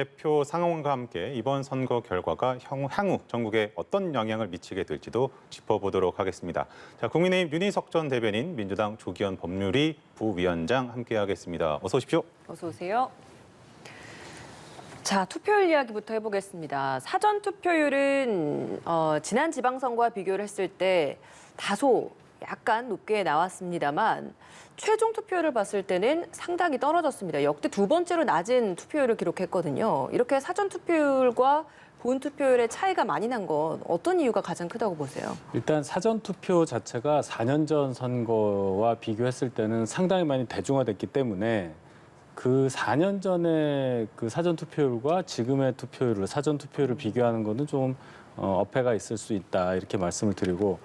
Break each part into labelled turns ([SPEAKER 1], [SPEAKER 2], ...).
[SPEAKER 1] 개표 상황과 함께 이번 선거 결과가 향후 전국에 어떤 영향을 미치게 될지도 짚어보도록 하겠습니다. 자, 국민의힘 윤희석 전 대변인, 민주당 조기현 법률위 부위원장 함께하겠습니다. 어서 오십시오.
[SPEAKER 2] 어서 오세요. 자, 투표율 이야기부터 해보겠습니다. 사전 투표율은 지난 지방선거와 비교를 했을 때 다소 약간 높게 나왔습니다만 최종 투표율을 봤을 때는 상당히 떨어졌습니다. 역대 두 번째로 낮은 투표율을 기록했거든요. 이렇게 사전 투표율과 본 투표율의 차이가 많이 난 건 어떤 이유가 가장 크다고 보세요?
[SPEAKER 3] 일단 사전 투표 자체가 4년 전 선거와 비교했을 때는 상당히 많이 대중화됐기 때문에 그 4년 전에 그 사전 투표율과 지금의 투표율을 사전 투표율을 비교하는 것은 좀 어폐가 있을 수 있다 이렇게 말씀을 드리고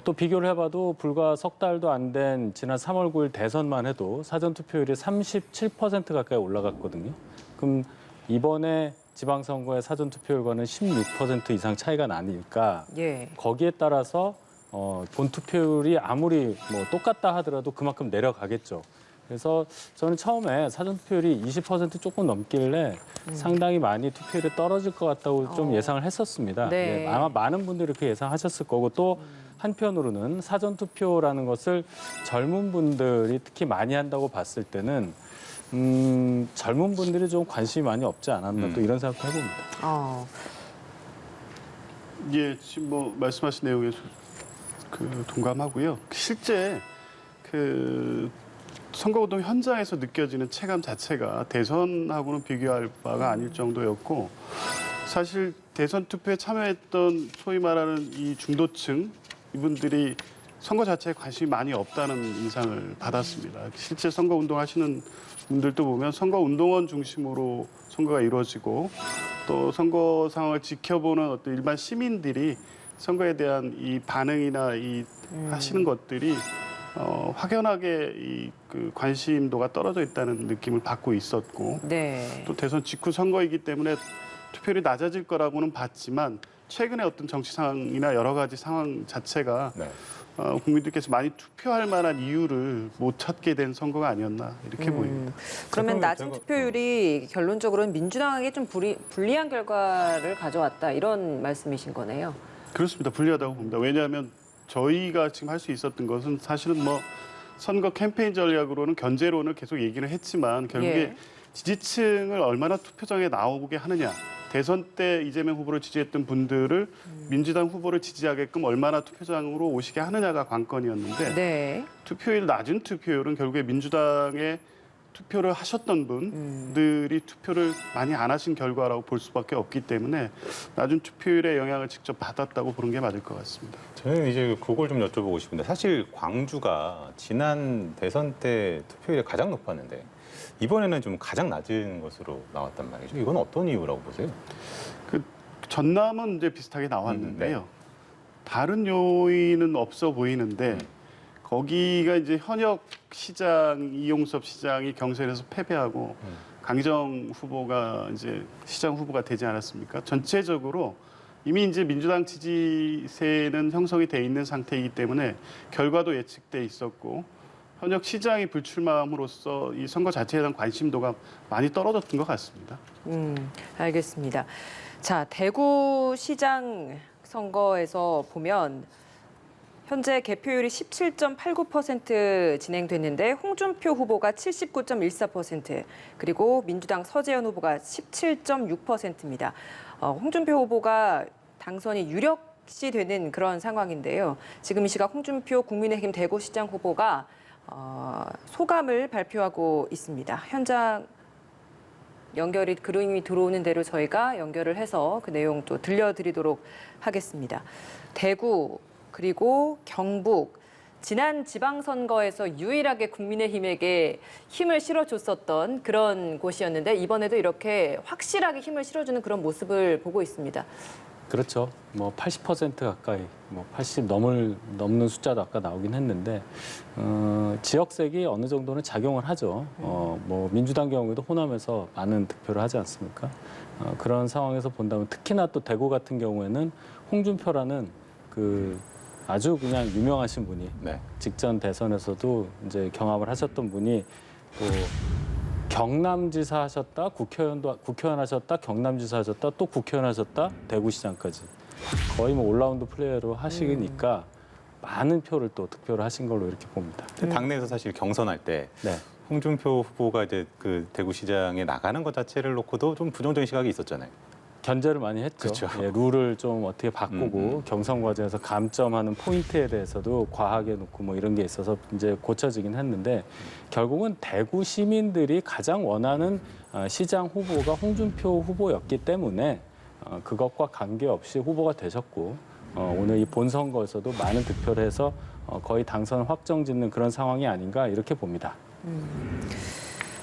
[SPEAKER 3] 또 비교를 해봐도 불과 석 달도 안 된 지난 3월 9일 대선만 해도 사전 투표율이 37% 가까이 올라갔거든요. 그럼 이번에 지방선거의 사전 투표율과는 16% 이상 차이가 나니까
[SPEAKER 2] 예.
[SPEAKER 3] 거기에 따라서 본 투표율이 아무리 뭐 똑같다 하더라도 그만큼 내려가겠죠. 그래서 저는 처음에 사전 투표율이 20% 조금 넘길래 상당히 많이 투표율이 떨어질 것 같다고 좀 예상을 했었습니다.
[SPEAKER 2] 네.
[SPEAKER 3] 예, 아마 많은 분들이 그렇게 예상하셨을 거고 또 한편으로는 사전 투표라는 것을 젊은 분들이 특히 많이 한다고 봤을 때는 젊은 분들이 좀 관심이 많이 없지 않았나 또 이런 생각도 해봅니다.
[SPEAKER 4] 예, 지금 뭐 말씀하신 내용에 동감하고요. 실제 선거운동 현장에서 느껴지는 체감 자체가 대선하고는 비교할 바가 아닐 정도였고 사실 대선 투표에 참여했던 소위 말하는 이 중도층 이분들이 선거 자체에 관심이 많이 없다는 인상을 받았습니다. 실제 선거운동 하시는 분들도 보면 선거운동원 중심으로 선거가 이루어지고 또 선거 상황을 지켜보는 어떤 일반 시민들이 선거에 대한 이 반응이나 하시는 것들이 확연하게 그 관심도가 떨어져 있다는 느낌을 받고 있었고
[SPEAKER 2] 네.
[SPEAKER 4] 또 대선 직후 선거이기 때문에 투표율이 낮아질 거라고는 봤지만 최근에 어떤 정치 상황이나 여러 가지 상황 자체가
[SPEAKER 1] 네.
[SPEAKER 4] 국민들께서 많이 투표할 만한 이유를 못 찾게 된 선거가 아니었나 이렇게 보입니다.
[SPEAKER 2] 그러면 낮은
[SPEAKER 1] 제가-
[SPEAKER 2] 투표율이 결론적으로는 민주당에게 좀 불리한 결과를 가져왔다 이런 말씀이신 거네요.
[SPEAKER 4] 그렇습니다. 불리하다고 봅니다. 왜냐하면 저희가 지금 할 수 있었던 것은 사실은 뭐 선거 캠페인 전략으로는 견제론을 계속 얘기를 했지만 결국에
[SPEAKER 2] 예.
[SPEAKER 4] 지지층을 얼마나 투표장에 나오게 하느냐. 대선 때 이재명 후보를 지지했던 분들을 민주당 후보를 지지하게끔 얼마나 투표장으로 오시게 하느냐가 관건이었는데
[SPEAKER 2] 네.
[SPEAKER 4] 투표율 낮은 투표율은 결국에 민주당에 투표를 하셨던 분들이 투표를 많이 안 하신 결과라고 볼 수밖에 없기 때문에 낮은 투표율의 영향을 직접 받았다고 보는 게 맞을 것 같습니다.
[SPEAKER 1] 저는 이제 그걸 좀 여쭤보고 싶은데 사실 광주가 지난 대선 때 투표율이 가장 높았는데 이번에는 좀 가장 낮은 것으로 나왔단 말이죠. 이건 어떤 이유라고 보세요?
[SPEAKER 4] 전남은 이제 비슷하게 나왔는데요. 다른 요인은 없어 보이는데 거기가 이제 현역 시장 이용섭 시장이 경선에서 패배하고 강정 후보가 이제 시장 후보가 되지 않았습니까? 전체적으로 이미 이제 민주당 지지세는 형성이 돼 있는 상태이기 때문에 결과도 예측돼 있었고 현역 시장이 불출마함으로써 이 선거 자체에 대한 관심도가 많이 떨어졌던 것 같습니다.
[SPEAKER 2] 알겠습니다. 자, 대구시장 선거에서 보면 현재 개표율이 17.89% 진행됐는데 홍준표 후보가 79.14% 그리고 민주당 서재현 후보가 17.6%입니다. 홍준표 후보가 당선이 유력시 되는 그런 상황인데요. 지금 이 시각 홍준표 국민의힘 대구시장 후보가 소감을 발표하고 있습니다. 현장 연결이 그림이 들어오는 대로 저희가 연결을 해서 그 내용 또 들려드리도록 하겠습니다. 대구 그리고 경북 지난 지방선거에서 유일하게 국민의힘에게 힘을 실어줬었던 그런 곳이었는데 이번에도 이렇게 확실하게 힘을 실어주는 그런 모습을 보고 있습니다.
[SPEAKER 3] 그렇죠. 뭐 80% 가까이, 뭐 80 넘는 숫자도 아까 나오긴 했는데 지역색이 어느 정도는 작용을 하죠. 뭐 민주당 경우에도 호남에서 많은 득표를 하지 않습니까? 그런 상황에서 본다면 특히나 또 대구 같은 경우에는 홍준표라는 그 아주 그냥 유명하신 분이
[SPEAKER 1] 네.
[SPEAKER 3] 직전 대선에서도 이제 경합을 하셨던 분이 또 경남지사 하셨다, 국회의원 하셨다, 경남지사 하셨다, 또 국회의원 하셨다, 대구시장까지 거의 뭐 올라운드 플레이어로 하시니까 많은 표를 또 득표를 하신 걸로 이렇게 봅니다.
[SPEAKER 1] 당내에서 사실 경선할 때
[SPEAKER 3] 네.
[SPEAKER 1] 홍준표 후보가 이제 그 대구시장에 나가는 것 자체를 놓고도 좀 부정적인 시각이 있었잖아요.
[SPEAKER 3] 견제를 많이 했죠.
[SPEAKER 1] 그렇죠.
[SPEAKER 3] 예, 룰을 좀 어떻게 바꾸고 경선 과정에서 감점하는 포인트에 대해서도 과하게 놓고 뭐 이런 게 있어서 이제 고쳐지긴 했는데 결국은 대구 시민들이 가장 원하는 시장 후보가 홍준표 후보였기 때문에 그것과 관계없이 후보가 되셨고 오늘 이 본선거에서도 많은 득표를 해서 거의 당선 확정짓는 그런 상황이 아닌가 이렇게 봅니다.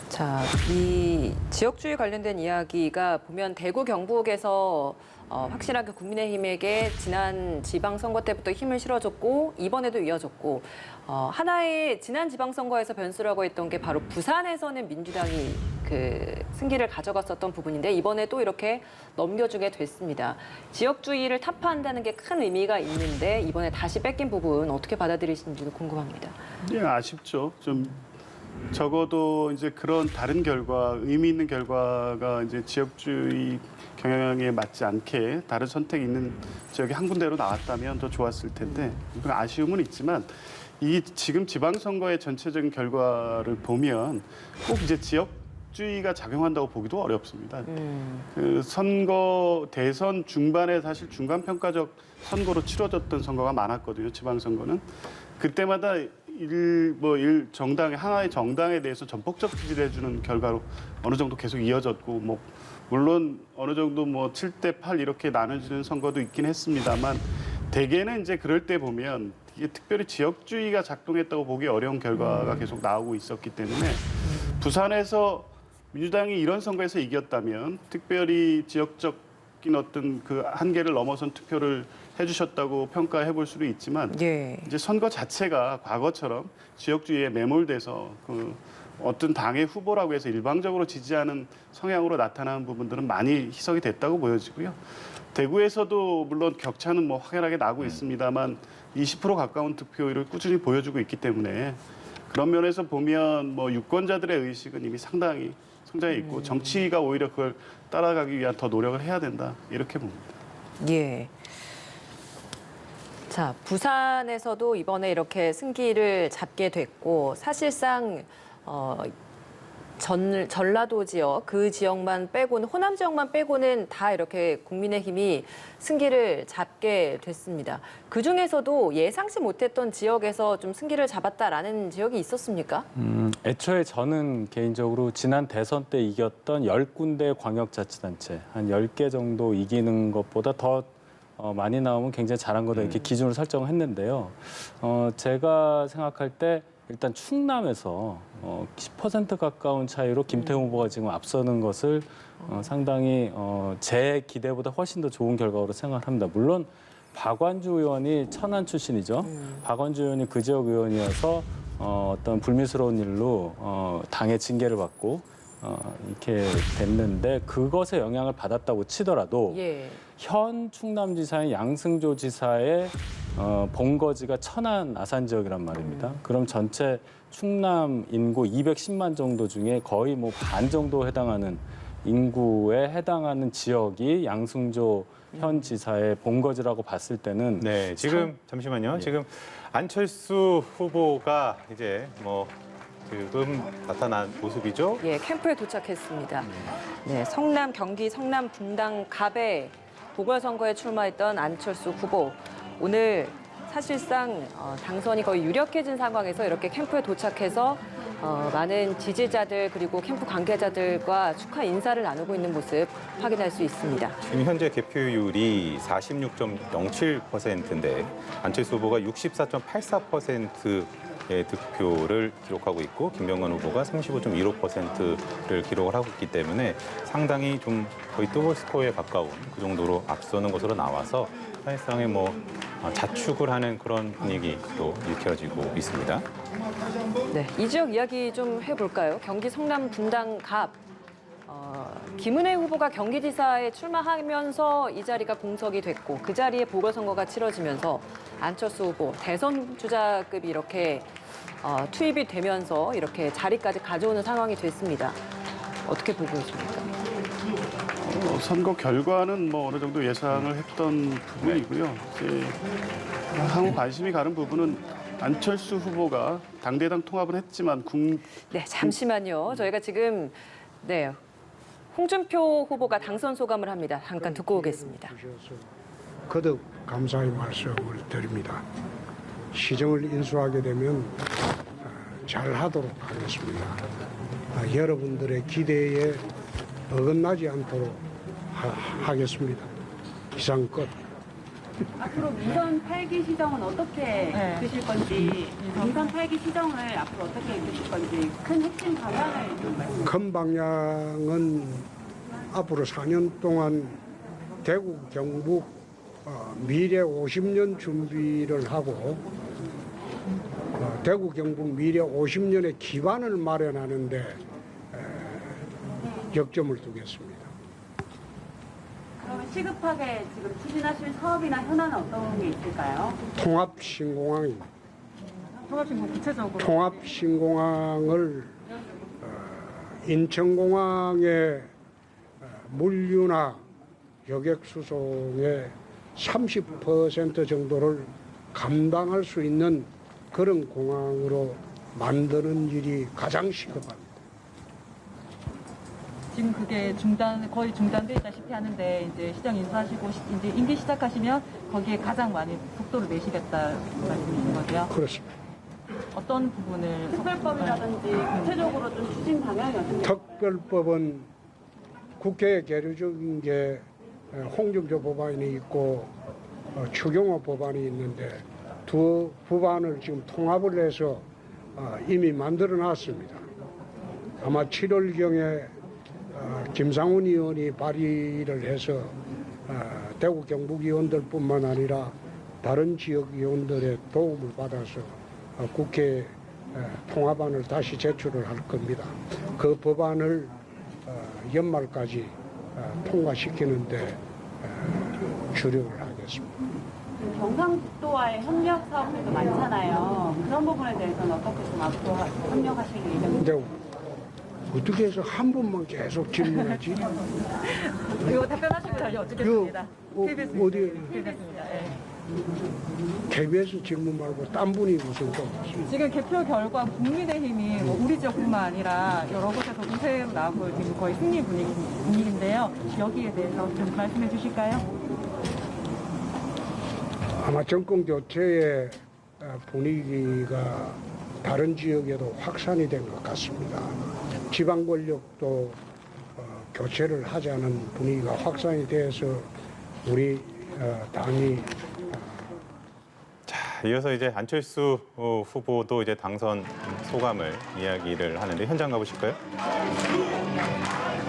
[SPEAKER 2] 자, 이 지역주의 관련된 이야기가 보면 대구 경북에서 확실하게 국민의힘에게 지난 지방선거 때부터 힘을 실어줬고 이번에도 이어졌고 하나의 지난 지방선거에서 변수라고 했던 게 바로 부산에서는 민주당이 그 승기를 가져갔었던 부분인데 이번에 또 이렇게 넘겨주게 됐습니다. 지역주의를 타파한다는 게 큰 의미가 있는데 이번에 다시 뺏긴 부분 어떻게 받아들이시는지도 궁금합니다.
[SPEAKER 4] 예, 아쉽죠. 좀 적어도 이제 그런 다른 결과, 의미 있는 결과가 이제 지역주의 경향에 맞지 않게 다른 선택이 있는 지역이 한 군데로 나왔다면 더 좋았을 텐데 아쉬움은 있지만 이 지금 지방선거의 전체적인 결과를 보면 꼭 이제 지역주의가 작용한다고 보기도 어렵습니다. 그 선거 대선 중반에 사실 중간평가적 선거로 치러졌던 선거가 많았거든요. 지방선거는 그때마다 하나의 정당에 대해서 전폭적 지지를 해주는 결과로 어느 정도 계속 이어졌고, 뭐, 물론 어느 정도 뭐 7대 8 이렇게 나눠지는 선거도 있긴 했습니다만, 대개는 이제 그럴 때 보면 이게 특별히 지역주의가 작동했다고 보기 어려운 결과가 계속 나오고 있었기 때문에 부산에서 민주당이 이런 선거에서 이겼다면 특별히 지역적인 어떤 그 한계를 넘어선 투표를 해주셨다고 평가해 볼 수도 있지만
[SPEAKER 2] 예.
[SPEAKER 4] 이제 선거 자체가 과거처럼 지역주의에 매몰돼서 그 어떤 당의 후보라고 해서 일방적으로 지지하는 성향으로 나타나는 부분들은 많이 희석이 됐다고 보여지고요. 대구에서도 물론 격차는 뭐 확연하게 나고 있습니다만 20% 가까운 득표율을 꾸준히 보여주고 있기 때문에 그런 면에서 보면 뭐 유권자들의 의식은 이미 상당히 성장해 있고 정치가 오히려 그걸 따라가기 위한 더 노력을 해야 된다 이렇게 봅니다.
[SPEAKER 2] 예. 자, 부산에서도 이번에 이렇게 승기를 잡게 됐고 사실상 전라도 지역 그 지역만 빼고는 호남 지역만 빼고는 다 이렇게 국민의힘이 승기를 잡게 됐습니다. 그 중에서도 예상치 못했던 지역에서 좀 승기를 잡았다라는 지역이 있었습니까?
[SPEAKER 3] 애초에 저는 개인적으로 지난 대선 때 이겼던 10군데 광역자치단체 한 10개 정도 이기는 것보다 더 많이 나오면 굉장히 잘한 거다 이렇게 기준을 설정을 했는데요. 제가 생각할 때 일단 충남에서 10% 가까운 차이로 김태훈 후보가 지금 앞서는 것을 상당히 제 기대보다 훨씬 더 좋은 결과로 생각을 합니다. 물론 박완주 의원이 천안 출신이죠. 박완주 의원이 그 지역 의원이어서 어떤 불미스러운 일로 당의 징계를 받고 이렇게 됐는데 그것에 영향을 받았다고 치더라도
[SPEAKER 2] 예.
[SPEAKER 3] 현 충남지사인 양승조 지사의 본거지가 천안 아산 지역이란 말입니다. 그럼 전체 충남 인구 210만 정도 중에 거의 뭐 반 정도 해당하는 인구에 해당하는 지역이 양승조 현 지사의 본거지라고 봤을 때는
[SPEAKER 1] 네, 지금 잠시만요.
[SPEAKER 3] 예.
[SPEAKER 1] 지금 안철수 후보가 이제 뭐 지금 나타난 모습이죠.
[SPEAKER 2] 예, 캠프에 도착했습니다. 네, 성남 경기 성남 분당 갑에 보궐선거에 출마했던 안철수 후보. 오늘 사실상 당선이 거의 유력해진 상황에서 이렇게 캠프에 도착해서 많은 지지자들 그리고 캠프 관계자들과 축하 인사를 나누고 있는 모습 확인할 수 있습니다.
[SPEAKER 1] 지금 현재 개표율이 46.07%인데 안철수 후보가 64.84%의 득표를 기록하고 있고 김병관 후보가 35.15%를 기록을 하고 있기 때문에 상당히 좀 거의 더블 스코어에 가까운 그 정도로 앞서는 것으로 나와서 사실상의 뭐 자축을 하는 그런 분위기도 일으켜지고 있습니다.
[SPEAKER 2] 네, 이 지역 이야기 좀 해볼까요? 경기 성남 분당 갑. 김은혜 후보가 경기지사에 출마하면서 이 자리가 공석이 됐고 그 자리에 보궐선거가 치러지면서 안철수 후보 대선 주자급이 이렇게 투입이 되면서 이렇게 자리까지 가져오는 상황이 됐습니다. 어떻게 보고 있습니까?
[SPEAKER 4] 선거 결과는 뭐 어느 정도 예상을 했던 부분이고요. 이제 향후 관심이 가는 부분은 안철수 후보가 당대당 통합을 했지만
[SPEAKER 2] 네, 잠시만요. 저희가 지금 홍준표 후보가 당선 소감을 합니다. 잠깐 듣고 오겠습니다.
[SPEAKER 5] 주셔서 거듭 감사의 말씀을 드립니다. 시정을 인수하게 되면 잘하도록 하겠습니다. 여러분들의 기대에 어긋나지 않도록 하겠습니다. 이상 끝.
[SPEAKER 6] 앞으로 민선 8기 시정은 어떻게 이끄실 건지, 민선 8기 시정을 앞으로 어떻게 이끄실 건지 큰 핵심 방향을 좀 말씀해 주세요.
[SPEAKER 5] 큰 방향은 앞으로 4년 동안 대구 경북 미래 50년 준비를 하고 대구 경북 미래 50년의 기반을 마련하는데 역점을 두겠습니다.
[SPEAKER 6] 그러면 시급하게 지금 추진하실 사업이나 현안은 어떤 게 있을까요?
[SPEAKER 5] 통합신공항입니다.
[SPEAKER 6] 통합신공 구체적으로.
[SPEAKER 5] 통합신공항을 인천공항의 물류나 여객수송의 30% 정도를 감당할 수 있는 그런 공항으로 만드는 일이 가장 시급합니다.
[SPEAKER 7] 지금 그게 거의 중단돼 있다시피 하는데 이제 시정 인수하시고 이제 임기 시작하시면 거기에 가장 많이 속도를 내시겠다 말씀이신 거죠?
[SPEAKER 5] 그렇습니다.
[SPEAKER 7] 어떤 부분을
[SPEAKER 6] 특별법이라든지 구체적으로 좀 추진 방향이 어떻게
[SPEAKER 5] 특별법은 국회에 계류적인 게 홍준표 법안이 있고 추경호 법안이 있는데 두 법안을 지금 통합을 해서 이미 만들어 놨습니다. 아마 7월경에 김상훈 의원이 발의를 해서 대구 경북 의원들뿐만 아니라 다른 지역 의원들의 도움을 받아서 국회 통합안을 다시 제출을 할 겁니다. 그 법안을 연말까지 통과시키는데 주력을 하겠습니다.
[SPEAKER 6] 경상북도와의 협력 사업들도 많잖아요. 그런 부분에 대해서는 어떻게 좀 앞으로 협력하실 예정인지.
[SPEAKER 5] 근데 어떻게 해서 한 분만 계속 질문하지?
[SPEAKER 7] 이거 답변하시고 다시 어쩌겠습니다.
[SPEAKER 5] 어디
[SPEAKER 7] KBS입니다.
[SPEAKER 5] KBS 질문 말고 딴 분이 무슨 또
[SPEAKER 7] 지금 개표 결과 국민의힘이 뭐 우리 지역뿐만 아니라 여러 곳에서 우세로 나오고 지금 거의 승리 분위기인데요. 여기에 대해서 좀 말씀해 주실까요?
[SPEAKER 5] 아마 정권 교체의 분위기가 다른 지역에도 확산이 된 것 같습니다. 지방 권력도 교체를 하자는 분위기가 확산이 돼서 우리 당이
[SPEAKER 1] 이어서 이제 안철수 후보도 이제 당선 소감을 이야기를 하는데 현장 가보실까요?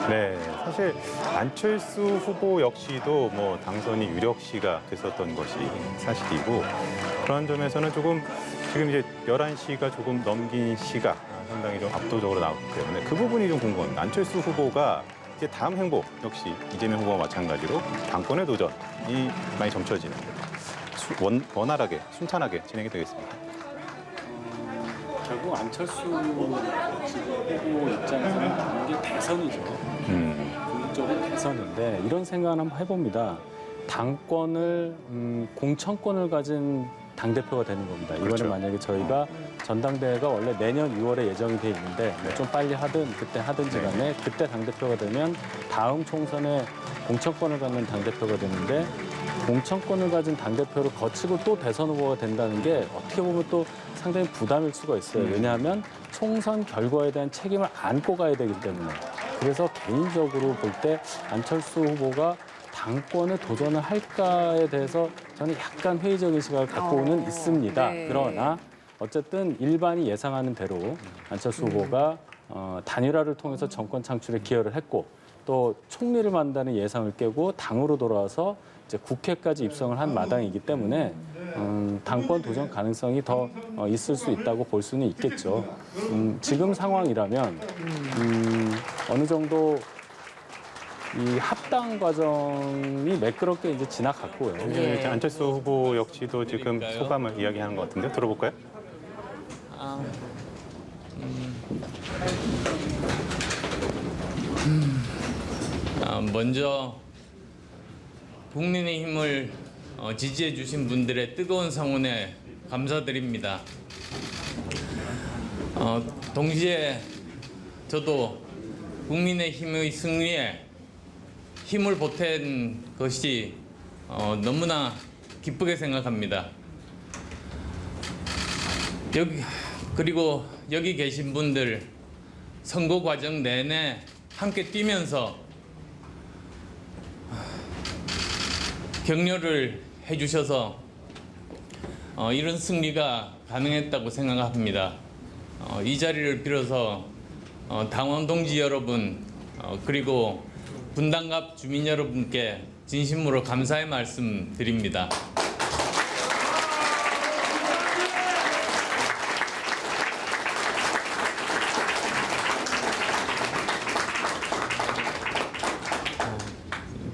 [SPEAKER 1] 네, 사실 안철수 후보 역시도 뭐 당선이 유력시가 됐었던 것이 사실이고 그런 점에서는 조금 지금 이제 11시가 조금 넘긴 시가 상당히 좀 압도적으로 나왔기 때문에 그 부분이 좀 궁금합니다. 안철수 후보가 이제 다음 행보 역시 이재명 후보와 마찬가지로 당권의 도전이 많이 점쳐지는 원활하게 순탄하게 진행이 되겠습니다.
[SPEAKER 3] 결국 안철수 후보 입장에서는 이게 대선이죠. 궁극적으로 대선인데 이런 생각을 한번 해봅니다. 당권을 공천권을 가진 당대표가 되는 겁니다. 이번에
[SPEAKER 1] 그렇죠.
[SPEAKER 3] 만약에 저희가 전당대회가 원래 내년 6월에 예정이 돼 있는데
[SPEAKER 1] 네.
[SPEAKER 3] 좀 빨리 하든 그때 하든지 간에 그때 당대표가 되면 다음 총선에 공천권을 갖는 당대표가 되는데 공천권을 가진 당대표를 거치고 또 대선 후보가 된다는 게 어떻게 보면 또 상당히 부담일 수가 있어요. 왜냐하면 총선 결과에 대한 책임을 안고 가야 되기 때문에. 그래서 개인적으로 볼 때 안철수 후보가 당권에 도전을 할까에 대해서 저는 약간 회의적인 시각을 갖고는 있습니다.
[SPEAKER 2] 네.
[SPEAKER 3] 그러나 어쨌든 일반이 예상하는 대로 안철수 후보가 단일화를 통해서 정권 창출에 기여를 했고 또 총리를 만다는 예상을 깨고 당으로 돌아와서 이제 국회까지 입성을 한 마당이기 때문에 당권 도전 가능성이 더 있을 수 있다고 볼 수는 있겠죠. 지금 상황이라면 어느 정도 이 합당 과정이 매끄럽게 이제 지나갔고요.
[SPEAKER 1] 네, 이제 안철수 후보 역시도 지금 소감을 이야기하는 것 같은데 들어볼까요?
[SPEAKER 8] 먼저 국민의힘을 지지해 주신 분들의 뜨거운 성원에 감사드립니다. 동시에 저도 국민의힘의 승리에 힘을 보탠 것이 너무나 기쁘게 생각합니다. 그리고 여기 계신 분들 선거 과정 내내 함께 뛰면서 격려를 해주셔서 이런 승리가 가능했다고 생각합니다. 이 자리를 빌어서 당원 동지 여러분 그리고 분당갑 주민 여러분께 진심으로 감사의 말씀 드립니다.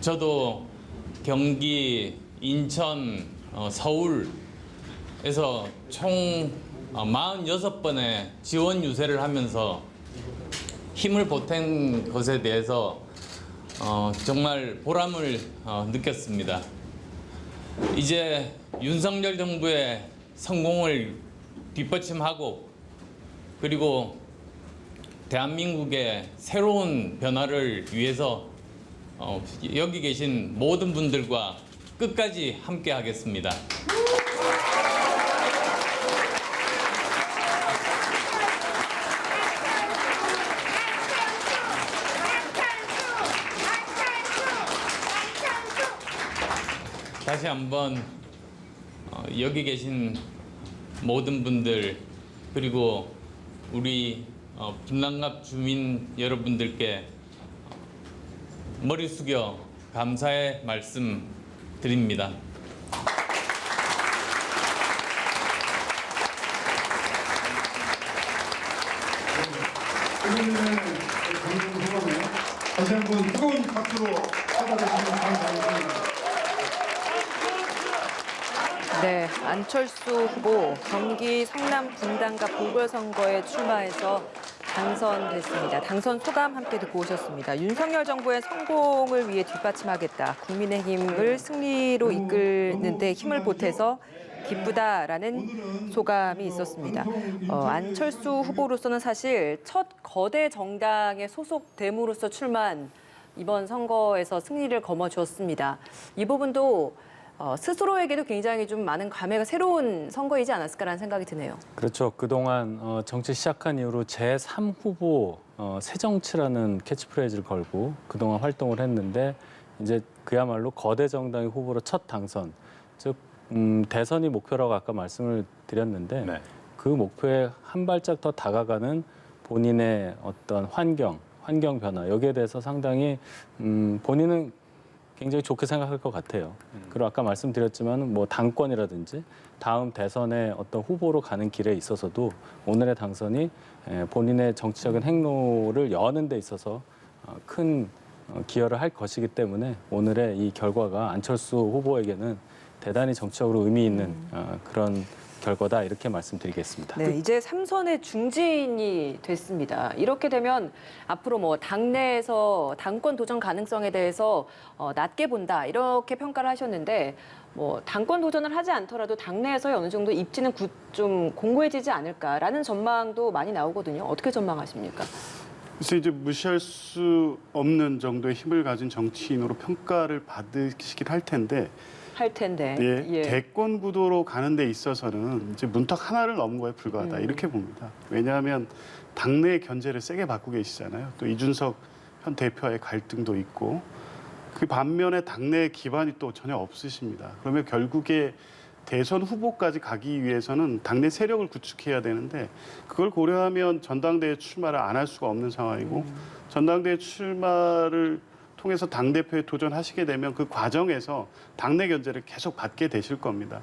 [SPEAKER 8] 저도 경기, 인천, 서울에서 총 46번의 지원 유세를 하면서 힘을 보탠 것에 대해서 정말 보람을 느꼈습니다. 이제 윤석열 정부의 성공을 뒷받침하고 그리고 대한민국의 새로운 변화를 위해서 여기 계신 모든 분들과 끝까지 함께 하겠습니다. 다시 한번 여기 계신 모든 분들 그리고 우리 분당갑 주민 여러분들께 머리 숙여 감사의 말씀 드립니다.
[SPEAKER 5] 다시 한번 뜨거운 박수로 찾아주시면 감사하겠습니다.
[SPEAKER 2] 네, 안철수 후보 경기 성남 분당갑 보궐선거에 출마해서 당선됐습니다. 당선 소감 함께 듣고 오셨습니다. 윤석열 정부의 성공을 위해 뒷받침하겠다. 국민의힘을 승리로 이끄는 데 힘을 보태서 기쁘다라는 소감이 있었습니다. 안철수 후보로서는 사실 첫 거대 정당에 소속됨으로써 출마한 이번 선거에서 승리를 거머쥐었습니다. 이 부분도 스스로에게도 굉장히 좀 많은 감회가 새로운 선거이지 않았을까라는 생각이 드네요.
[SPEAKER 3] 그렇죠. 그동안 정치 시작한 이후로 제3 후보 새정치라는 캐치프레이즈를 걸고 그동안 활동을 했는데 이제 그야말로 거대 정당의 후보로 첫 당선, 즉 대선이 목표라고 아까 말씀을 드렸는데
[SPEAKER 1] 네.
[SPEAKER 3] 그 목표에 한 발짝 더 다가가는 본인의 어떤 환경 변화 여기에 대해서 상당히 본인은 굉장히 좋게 생각할 것 같아요. 그리고 아까 말씀드렸지만 뭐 당권이라든지 다음 대선의 어떤 후보로 가는 길에 있어서도 오늘의 당선이 본인의 정치적인 행로를 여는 데 있어서 큰 기여를 할 것이기 때문에 오늘의 이 결과가 안철수 후보에게는 대단히 정치적으로 의미 있는 그런 결과다 이렇게 말씀드리겠습니다.
[SPEAKER 2] 네, 이제 3선의 중진이 됐습니다. 이렇게 되면 앞으로 뭐 당내에서 당권 도전 가능성에 대해서 낮게 본다 이렇게 평가를 하셨는데 뭐 당권 도전을 하지 않더라도 당내에서의 어느 정도 입지는 좀 공고해지지 않을까라는 전망도 많이 나오거든요. 어떻게 전망하십니까?
[SPEAKER 4] 그래서 이제 무시할 수 없는 정도의 힘을 가진 정치인으로 평가를 받으시긴 할 텐데. 예, 대권 구도로 가는 데 있어서는 이제 문턱 하나를 넘은 거에 불과하다 이렇게 봅니다. 왜냐하면 당내 견제를 세게 받고 계시잖아요. 또 이준석 현 대표와의 갈등도 있고 그 반면에 당내 기반이 또 전혀 없으십니다. 그러면 결국에 대선 후보까지 가기 위해서는 당내 세력을 구축해야 되는데 그걸 고려하면 전당대회 출마를 안 할 수가 없는 상황이고 전당대회 출마를 통해서 당대표에 도전하시게 되면 그 과정에서 당내 견제를 계속 받게 되실 겁니다.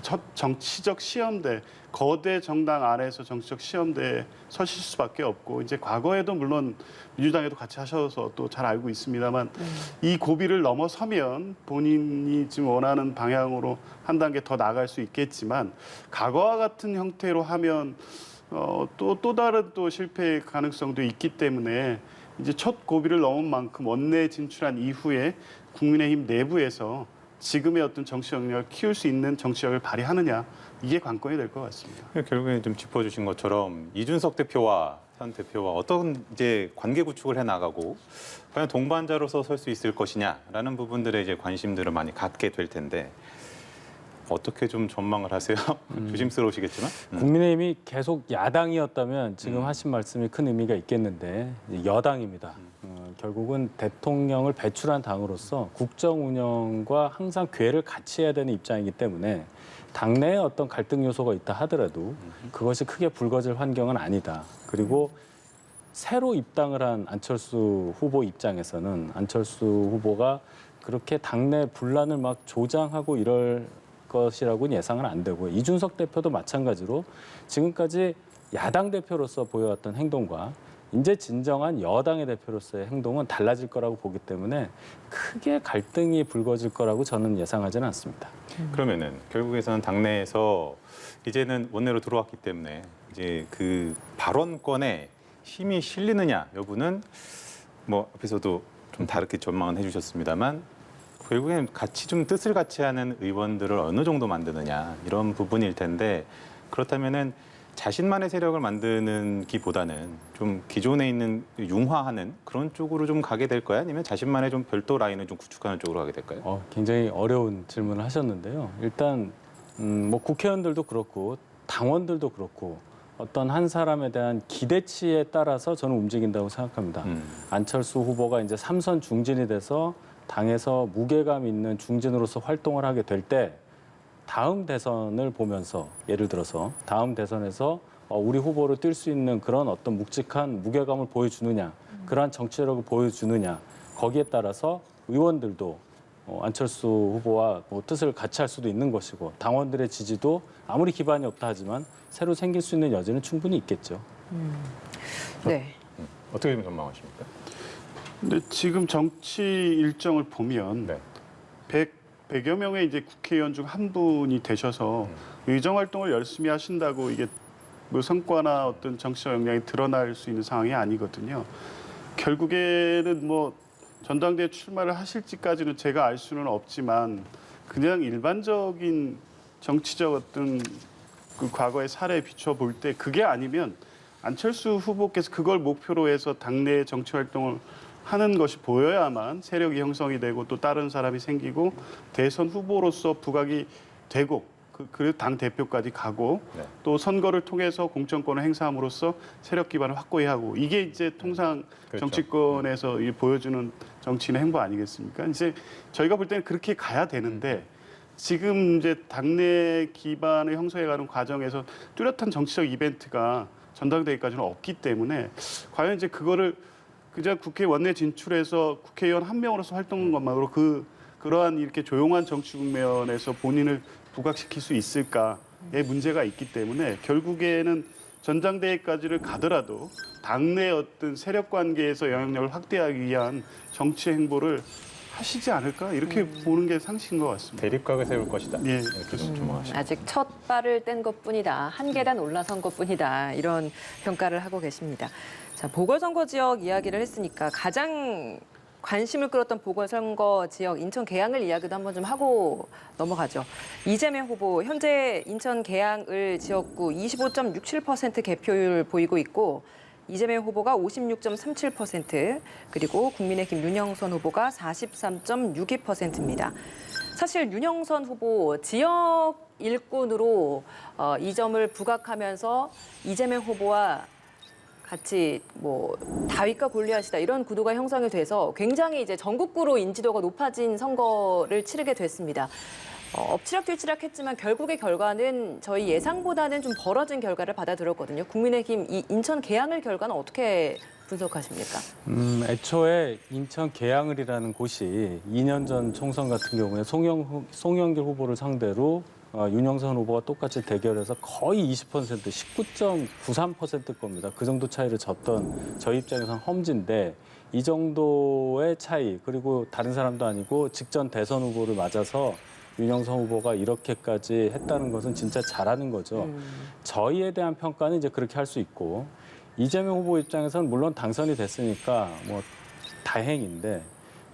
[SPEAKER 4] 첫 정치적 시험대, 거대 정당 안에서 정치적 시험대에 서실 수밖에 없고 이제 과거에도 물론 민주당에도 같이 하셔서 또 잘 알고 있습니다만 이 고비를 넘어서면 본인이 지금 원하는 방향으로 한 단계 더 나아갈 수 있겠지만 과거와 같은 형태로 하면 또 다른 또 실패의 가능성도 있기 때문에 이제 첫 고비를 넘은 만큼 원내에 진출한 이후에 국민의힘 내부에서 지금의 어떤 정치 영역을 키울 수 있는 정치력을 발휘하느냐 이게 관건이 될 것 같습니다.
[SPEAKER 1] 결국에 좀 짚어주신 것처럼 이준석 대표와 현 대표와 어떤 이제 관계 구축을 해 나가고 과연 동반자로서 설 수 있을 것이냐라는 부분들에 이제 관심들을 많이 갖게 될 텐데 어떻게 좀 전망을 하세요? 조심스러우시겠지만.
[SPEAKER 3] 국민의힘이 계속 야당이었다면 지금 하신 말씀이 큰 의미가 있겠는데 이제 여당입니다. 결국은 대통령을 배출한 당으로서 국정 운영과 항상 궤를 같이 해야 되는 입장이기 때문에 당내에 어떤 갈등 요소가 있다 하더라도 그것이 크게 불거질 환경은 아니다. 그리고 새로 입당을 한 안철수 후보 입장에서는 안철수 후보가 그렇게 당내 분란을 막 조장하고 이럴 것이라고는 예상은 안 되고요. 이준석 대표도 마찬가지로 지금까지 야당 대표로서 보여왔던 행동과 이제 진정한 여당의 대표로서의 행동은 달라질 거라고 보기 때문에 크게 갈등이 불거질 거라고 저는 예상하지는 않습니다.
[SPEAKER 1] 그러면은 결국에서는 당내에서 이제는 원내로 들어왔기 때문에 이제 그 발언권에 힘이 실리느냐 여부는 뭐 앞에서도 좀 다르게 전망은 해주셨습니다만 결국엔 같이 좀 뜻을 같이 하는 의원들을 어느 정도 만드느냐 이런 부분일 텐데 그렇다면은 자신만의 세력을 만드는 기보다는 좀 기존에 있는 융화하는 그런 쪽으로 좀 가게 될까요? 아니면 자신만의 좀 별도 라인을 좀 구축하는 쪽으로 가게 될까요?
[SPEAKER 3] 굉장히 어려운 질문을 하셨는데요. 일단 뭐 국회의원들도 그렇고 당원들도 그렇고 어떤 한 사람에 대한 기대치에 따라서 저는 움직인다고 생각합니다. 안철수 후보가 이제 3선 중진이 돼서 당에서 무게감 있는 중진으로서 활동을 하게 될 때 다음 대선을 보면서 예를 들어서 다음 대선에서 우리 후보로 뛸 수 있는 그런 어떤 묵직한 무게감을 보여주느냐 그러한 정치력을 보여주느냐 거기에 따라서 의원들도 안철수 후보와 뭐 뜻을 같이 할 수도 있는 것이고 당원들의 지지도 아무리 기반이 없다 하지만 새로 생길 수 있는 여지는 충분히 있겠죠.
[SPEAKER 2] 네.
[SPEAKER 1] 어떻게 전망하십니까?
[SPEAKER 4] 근데 지금 정치 일정을 보면
[SPEAKER 1] 네.
[SPEAKER 4] 100여 명의 이제 국회의원 중 한 분이 되셔서 의정 활동을 열심히 하신다고 이게 뭐 성과나 어떤 정치적 역량이 드러날 수 있는 상황이 아니거든요. 결국에는 뭐 전당대회 출마를 하실지까지는 제가 알 수는 없지만 그냥 일반적인 정치적 어떤 그 과거의 사례에 비춰 볼 때 그게 아니면 안철수 후보께서 그걸 목표로 해서 당내 정치 활동을 하는 것이 보여야만 세력이 형성이 되고 또 다른 사람이 생기고 대선 후보로서 부각이 되고 그 당 대표까지 가고
[SPEAKER 1] 네.
[SPEAKER 4] 또 선거를 통해서 공천권을 행사함으로써 세력 기반을 확고히 하고 이게 이제 통상
[SPEAKER 1] 그렇죠.
[SPEAKER 4] 정치권에서 보여주는 정치인의 행보 아니겠습니까? 이제 저희가 볼 때는 그렇게 가야 되는데 지금 이제 당내 기반을 형성해가는 과정에서 뚜렷한 정치적 이벤트가 전당대회까지는 없기 때문에 과연 이제 그거를 그냥 국회 원내 진출해서 국회의원 한 명으로서 활동한 것만으로 그러한 이렇게 조용한 정치 국면에서 본인을 부각시킬 수 있을까의 문제가 있기 때문에 결국에는 전당대회까지를 가더라도 당내 어떤 세력 관계에서 영향력을 확대하기 위한 정치 행보를 하시지 않을까 이렇게 보는 게 상식인 것 같습니다.
[SPEAKER 1] 대립각을 세울 것이다.
[SPEAKER 4] 예,
[SPEAKER 1] 이렇게 전망하십니다.
[SPEAKER 2] 아직 첫 발을 뗀 것뿐이다. 한 계단 올라선 것뿐이다. 이런 평가를 하고 계십니다. 자, 보궐선거 지역 이야기를 했으니까 가장 관심을 끌었던 보궐선거 지역 인천 계양을 이야기도 한번 좀 하고 넘어가죠. 이재명 후보 현재 인천 계양을 지역구 25.67% 개표율 보이고 있고 이재명 후보가 56.37% 그리고 국민의힘 윤영선 후보가 43.62%입니다. 사실 윤영선 후보 지역 일꾼으로 이 점을 부각하면서 이재명 후보와 같이 뭐 다윗과 골리앗이다 이런 구도가 형성이 돼서 굉장히 이제 전국구로 인지도가 높아진 선거를 치르게 됐습니다. 엎치락뒤치락했지만 결국의 결과는 저희 예상보다는 좀 벌어진 결과를 받아들였거든요. 국민의힘 이 인천 계양을 결과는 어떻게 분석하십니까?
[SPEAKER 3] 애초에 인천 계양을이라는 곳이 2년 전 총선 같은 경우에 송영길 후보를 상대로 윤영선 후보가 똑같이 대결해서 거의 20%, 19.93% 겁니다. 그 정도 차이를 졌던 저희 입장에서는 험지인데 이 정도의 차이 그리고 다른 사람도 아니고 직전 대선 후보를 맞아서 윤영선 후보가 이렇게까지 했다는 것은 진짜 잘하는 거죠. 저희에 대한 평가는 이제 그렇게 할 수 있고 이재명 후보 입장에서는 물론 당선이 됐으니까 뭐 다행인데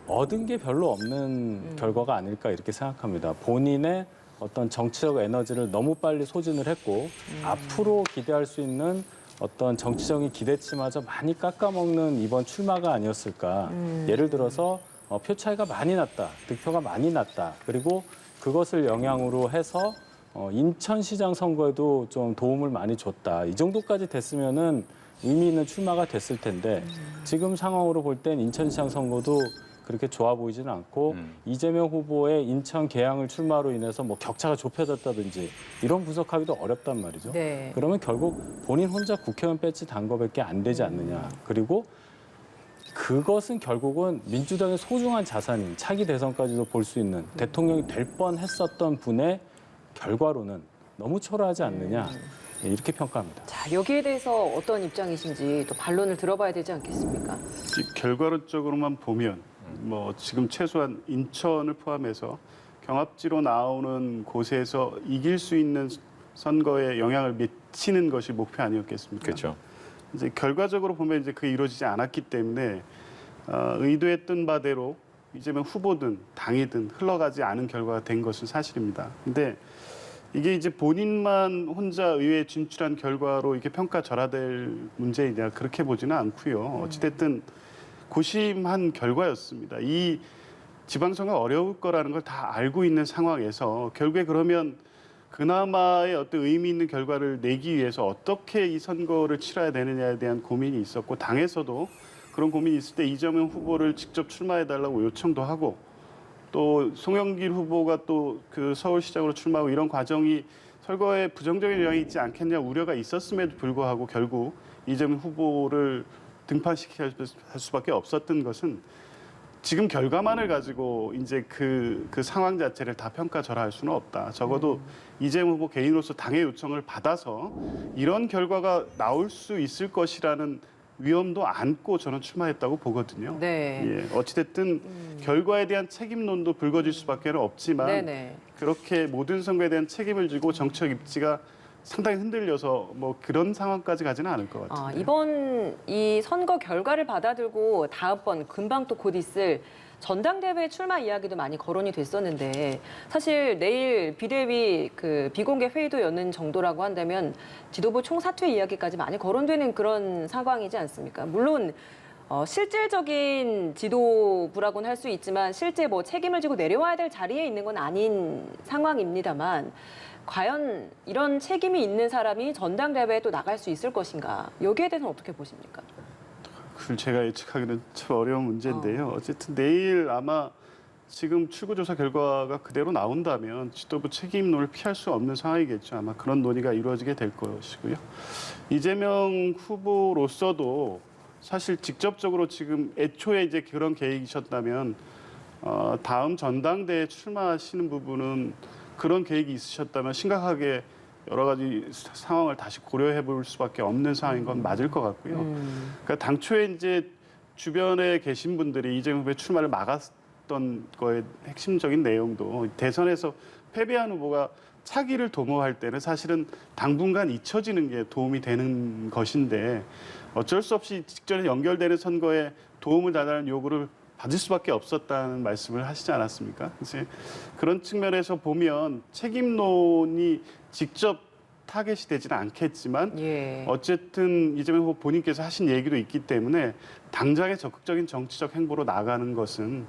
[SPEAKER 3] 얻은 게 별로 없는 결과가 아닐까 이렇게 생각합니다. 본인의 어떤 정치적 에너지를 너무 빨리 소진을 했고 앞으로 기대할 수 있는 어떤 정치적인 기대치마저 많이 깎아먹는 이번 출마가 아니었을까. 예를 들어서 표 차이가 많이 났다, 득표가 많이 났다. 그리고 그것을 영향으로 해서 인천시장 선거에도 좀 도움을 많이 줬다. 이 정도까지 됐으면은 의미 있는 출마가 됐을 텐데 지금 상황으로 볼 땐 인천시장 선거도 그렇게 좋아 보이지는 않고 이재명 후보의 인천 계양을 출마로 인해서 뭐 격차가 좁혀졌다든지 이런 분석 하기도 어렵단 말이죠.
[SPEAKER 2] 네.
[SPEAKER 3] 그러면 결국 본인 혼자 국회의원 배지 단 거밖에 안 되지 않느냐. 그리고 그것은 결국은 민주당의 소중한 자산인 차기 대선까지도 볼 수 있는 대통령이 될 뻔했었던 분의 결과로는 너무 초라하지 않느냐. 이렇게 평가합니다.
[SPEAKER 2] 자, 여기에 대해서 어떤 입장이신지 또 반론을 들어봐야 되지 않겠습니까?
[SPEAKER 4] 결과론적으로만 보면 뭐 지금 최소한 인천을 포함해서 경합지로 나오는 곳에서 이길 수 있는 선거에 영향을 미치는 것이 목표 아니었겠습니까?
[SPEAKER 1] 그렇죠.
[SPEAKER 4] 이제 결과적으로 보면 이제 그게 이루어지지 않았기 때문에 의도했던 바대로 이재명 후보든 당이든 흘러가지 않은 결과가 된 것은 사실입니다. 근데 이게 이제 본인만 혼자 의회에 진출한 결과로 이렇게 평가절하될 문제이냐 그렇게 보지는 않고요. 어찌됐든 고심한 결과였습니다. 이 지방선거 어려울 거라는 걸 다 알고 있는 상황에서 결국에 그러면 그나마의 어떤 의미 있는 결과를 내기 위해서 어떻게 이 선거를 치러야 되느냐에 대한 고민이 있었고 당에서도 그런 고민이 있을 때 이재명 후보를 직접 출마해달라고 요청도 하고 또 송영길 후보가 또 그 서울시장으로 출마하고 이런 과정이 선거에 부정적인 영향이 있지 않겠냐 우려가 있었음에도 불구하고 결국 이재명 후보를 등판시킬 수밖에 없었던 것은 지금 결과만을 가지고 이제 그 상황 자체를 다 평가절하할 수는 없다. 적어도 이재명 후보 개인으로서 당의 요청을 받아서 이런 결과가 나올 수 있을 것이라는 위험도 안고 저는 출마했다고 보거든요.
[SPEAKER 2] 네.
[SPEAKER 4] 예, 어찌됐든 결과에 대한 책임론도 불거질 수밖에 없지만
[SPEAKER 2] 네네.
[SPEAKER 4] 그렇게 모든 선거에 대한 책임을 지고 정치적 입지가 상당히 흔들려서 뭐 그런 상황까지 가지는 않을 것 같은데.
[SPEAKER 2] 이번 이 선거 결과를 받아들고 다음번 금방 또 곧 있을 전당대회 출마 이야기도 많이 거론이 됐었는데 사실 내일 비대위 그 비공개 회의도 여는 정도라고 한다면 지도부 총사퇴 이야기까지 많이 거론되는 그런 상황이지 않습니까? 물론 실질적인 지도부라고는 할 수 있지만 실제 뭐 책임을 지고 내려와야 될 자리에 있는 건 아닌 상황입니다만 과연 이런 책임이 있는 사람이 전당대회에 또 나갈 수 있을 것인가? 여기에 대해서는 어떻게 보십니까?
[SPEAKER 4] 그걸 제가 예측하기는 참 어려운 문제인데요. 어쨌든 내일 아마 지금 출구조사 결과가 그대로 나온다면 지도부 책임론을 피할 수 없는 상황이겠죠. 아마 그런 논의가 이루어지게 될 것이고요. 이재명 후보로서도 사실 직접적으로 지금 애초에 이제 그런 계획이셨다면 다음 전당대회에 출마하시는 부분은 그런 계획이 있으셨다면 심각하게 여러 가지 상황을 다시 고려해 볼 수밖에 없는 상황인 건 맞을 것 같고요. 그러니까 당초에 이제 주변에 계신 분들이 이재명 후보의 출마를 막았던 거의 핵심적인 내용도 대선에서 패배한 후보가 차기를 도모할 때는 사실은 당분간 잊혀지는 게 도움이 되는 것인데 어쩔 수 없이 직전에 연결되는 선거에 도움을 달라는 요구를 받을 수밖에 없었다는 말씀을 하시지 않았습니까? 이제 그런 측면에서 보면 책임론이 직접 타겟이 되지는 않겠지만
[SPEAKER 2] 예.
[SPEAKER 4] 어쨌든 이재명 후보 본인께서 하신 얘기도 있기 때문에 당장의 적극적인 정치적 행보로 나가는 것은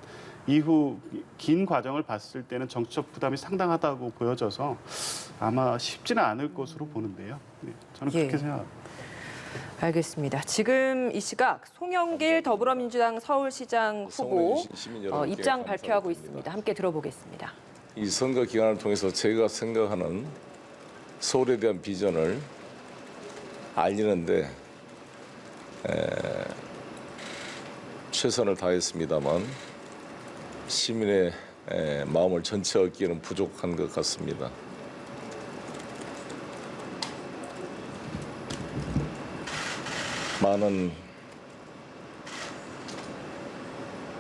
[SPEAKER 4] 이후 긴 과정을 봤을 때는 정치적 부담이 상당하다고 보여져서 아마 쉽지는 않을 것으로 보는데요. 네, 저는 그렇게
[SPEAKER 2] 예.
[SPEAKER 4] 생각합니다.
[SPEAKER 2] 알겠습니다. 지금 이 시각 송영길 더불어민주당 서울시장 후보
[SPEAKER 9] 성원해주신 시민 여러분께
[SPEAKER 2] 입장 발표하고
[SPEAKER 9] 감사드립니다.
[SPEAKER 2] 있습니다. 함께 들어보겠습니다.
[SPEAKER 9] 이 선거 기간을 통해서 제가 생각하는 서울에 대한 비전을 알리는데 최선을 다했습니다만 시민의 마음을 전체 얻기에는 부족한 것 같습니다. 많은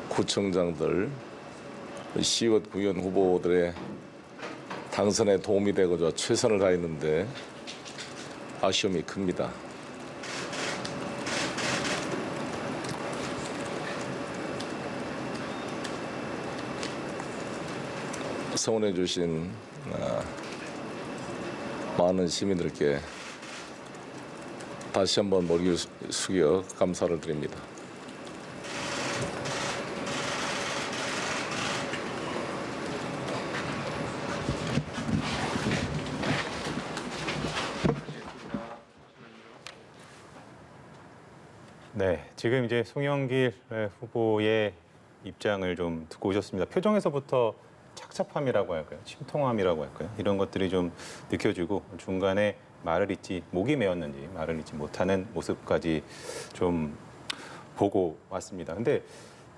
[SPEAKER 9] 구청장들, 시의원, 구의원 후보들의 당선에 도움이 되고자 최선을 다했는데 아쉬움이 큽니다. 성원해 주신 많은 시민들께 다시 한번 머리 숙여 감사를 드립니다.
[SPEAKER 1] 네, 지금 이제 송영길 후보의 입장을 좀 듣고 오셨습니다. 표정에서부터 착잡함이라고 할까요? 침통함이라고 할까요? 이런 것들이 좀 느껴지고 중간에 말을 잇지 목이 메었는지 말을 잇지 못하는 모습까지 좀 보고 왔습니다. 근데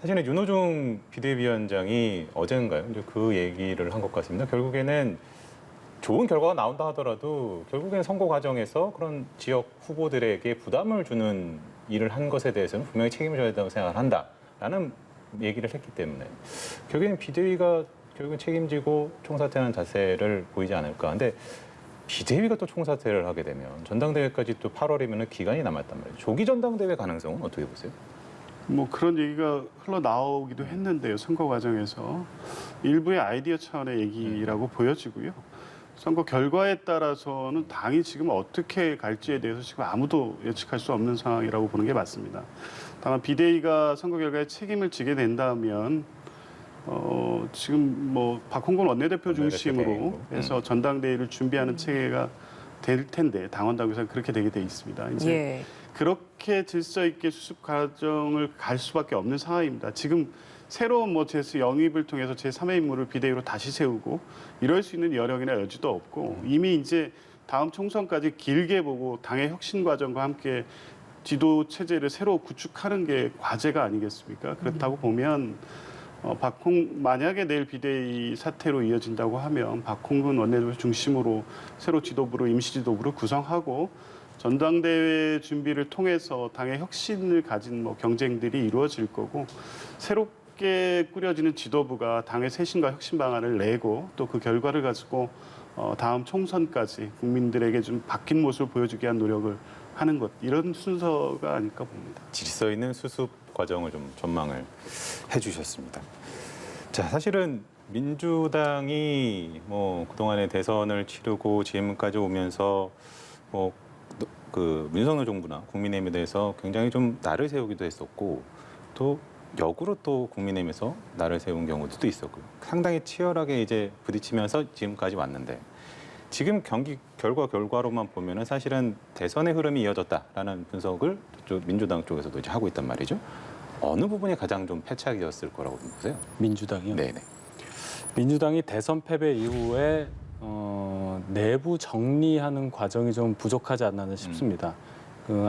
[SPEAKER 1] 사실은 윤호중 비대위원장이 어젠가요? 이제 그 얘기를 한 것 같습니다. 결국에는 좋은 결과가 나온다 하더라도 결국에는 선거 과정에서 그런 지역 후보들에게 부담을 주는 일을 한 것에 대해서는 분명히 책임을 져야 된다고 생각을 한다라는 얘기를 했기 때문에 결국에는 비대위가 결국은 책임지고 총사퇴하는 자세를 보이지 않을까. 근데 비대위가 또 총사퇴를 하게 되면 전당대회까지 또 8월이면 기간이 남았단 말이에요. 조기 전당대회 가능성은 어떻게 보세요?
[SPEAKER 4] 뭐 그런 얘기가 흘러나오기도 했는데요. 선거 과정에서 일부의 아이디어 차원의 얘기라고 보여지고요. 선거 결과에 따라서는 당이 지금 어떻게 갈지에 대해서 지금 아무도 예측할 수 없는 상황이라고 보는 게 맞습니다. 다만 비대위가 선거 결과에 책임을 지게 된다면 지금 뭐 박홍근 원내대표 중심으로 해서 전당대회를 준비하는 체계가 될 텐데 당원 당규상 그렇게 되게 돼 있습니다. 이제
[SPEAKER 2] 예.
[SPEAKER 4] 그렇게 질서 있게 수습 과정을 갈 수밖에 없는 상황입니다. 지금 새로운 뭐 제스 영입을 통해서 제3의 인물을 비대위로 다시 세우고 이럴 수 있는 여력이나 여지도 없고 이미 이제 다음 총선까지 길게 보고 당의 혁신 과정과 함께 지도 체제를 새로 구축하는 게 과제가 아니겠습니까? 그렇다고 보면 만약에 내일 비대위 사태로 이어진다고 하면 박홍근 원내대표 중심으로 새로 지도부로 임시 지도부를 구성하고 전당대회 준비를 통해서 당의 혁신을 가진 뭐 경쟁들이 이루어질 거고 새롭게 꾸려지는 지도부가 당의 쇄신과 혁신 방안을 내고 또 그 결과를 가지고 다음 총선까지 국민들에게 좀 바뀐 모습을 보여주기 위한 노력을 하는 것 이런 순서가 아닐까 봅니다.
[SPEAKER 1] 질서 있는 수습 과정을 좀 전망을 해주셨습니다. 자, 사실은 민주당이 뭐 그동안에 대선을 치르고 지금까지 오면서 뭐 그 윤석열 정부나 국민의힘에 대해서 굉장히 좀 날을 세우기도 했었고 또 역으로 또 국민의힘에서 날을 세운 경우도 있었고요. 상당히 치열하게 이제 부딪히면서 지금까지 왔는데 지금 경기 결과로만 보면은 사실은 대선의 흐름이 이어졌다라는 분석을 민주당 쪽에서도 이제 하고 있단 말이죠. 어느 부분이 가장 좀 패착이었을 거라고 보세요?
[SPEAKER 3] 민주당이요?
[SPEAKER 1] 네네.
[SPEAKER 3] 민주당이 대선 패배 이후에 내부 정리하는 과정이 좀 부족하지 않나 싶습니다.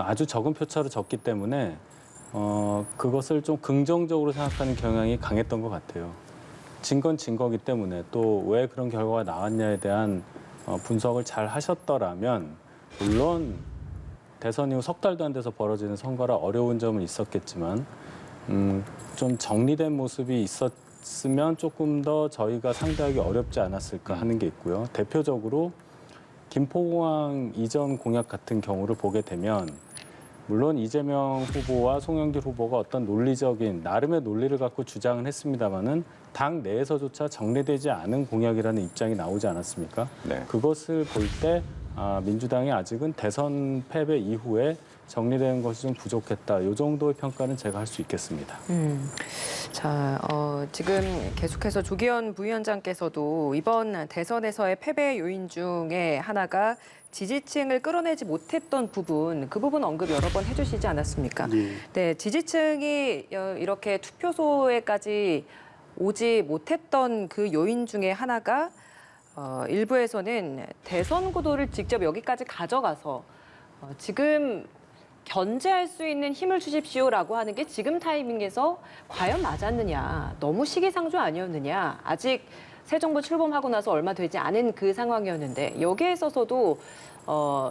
[SPEAKER 3] 아주 적은 표차로 졌기 때문에 그것을 좀 긍정적으로 생각하는 경향이 강했던 것 같아요. 진 건 진 거기 때문에 또 왜 그런 결과가 나왔냐에 대한 분석을 잘 하셨더라면 물론 대선 이후 석 달도 안 돼서 벌어지는 선거라 어려운 점은 있었겠지만 좀 정리된 모습이 있었으면 조금 더 저희가 상대하기 어렵지 않았을까 하는 게 있고요. 대표적으로 김포공항 이전 공약 같은 경우를 보게 되면 물론 이재명 후보와 송영길 후보가 어떤 논리적인 나름의 논리를 갖고 주장을 했습니다마는 당 내에서조차 정리되지 않은 공약이라는 입장이 나오지 않았습니까?
[SPEAKER 1] 네.
[SPEAKER 3] 그것을 볼 때 민주당이 아직은 대선 패배 이후에 정리되는 것이 좀 부족했다. 이 정도의 평가는 제가 할 수 있겠습니다.
[SPEAKER 2] 자, 지금 계속해서 조기현 부위원장께서도 이번 대선에서의 패배 요인 중에 하나가 지지층을 끌어내지 못했던 부분, 그 부분 언급 여러 번 해주시지 않았습니까? 네, 지지층이 이렇게 투표소에까지 오지 못했던 그 요인 중에 하나가 일부에서는 대선 구도를 직접 여기까지 가져가서 지금 견제할 수 있는 힘을 주십시오라고 하는 게 지금 타이밍에서 과연 맞았느냐, 너무 시기상조 아니었느냐, 아직 새 정부 출범하고 나서 얼마 되지 않은 그 상황이었는데 여기에 있어서도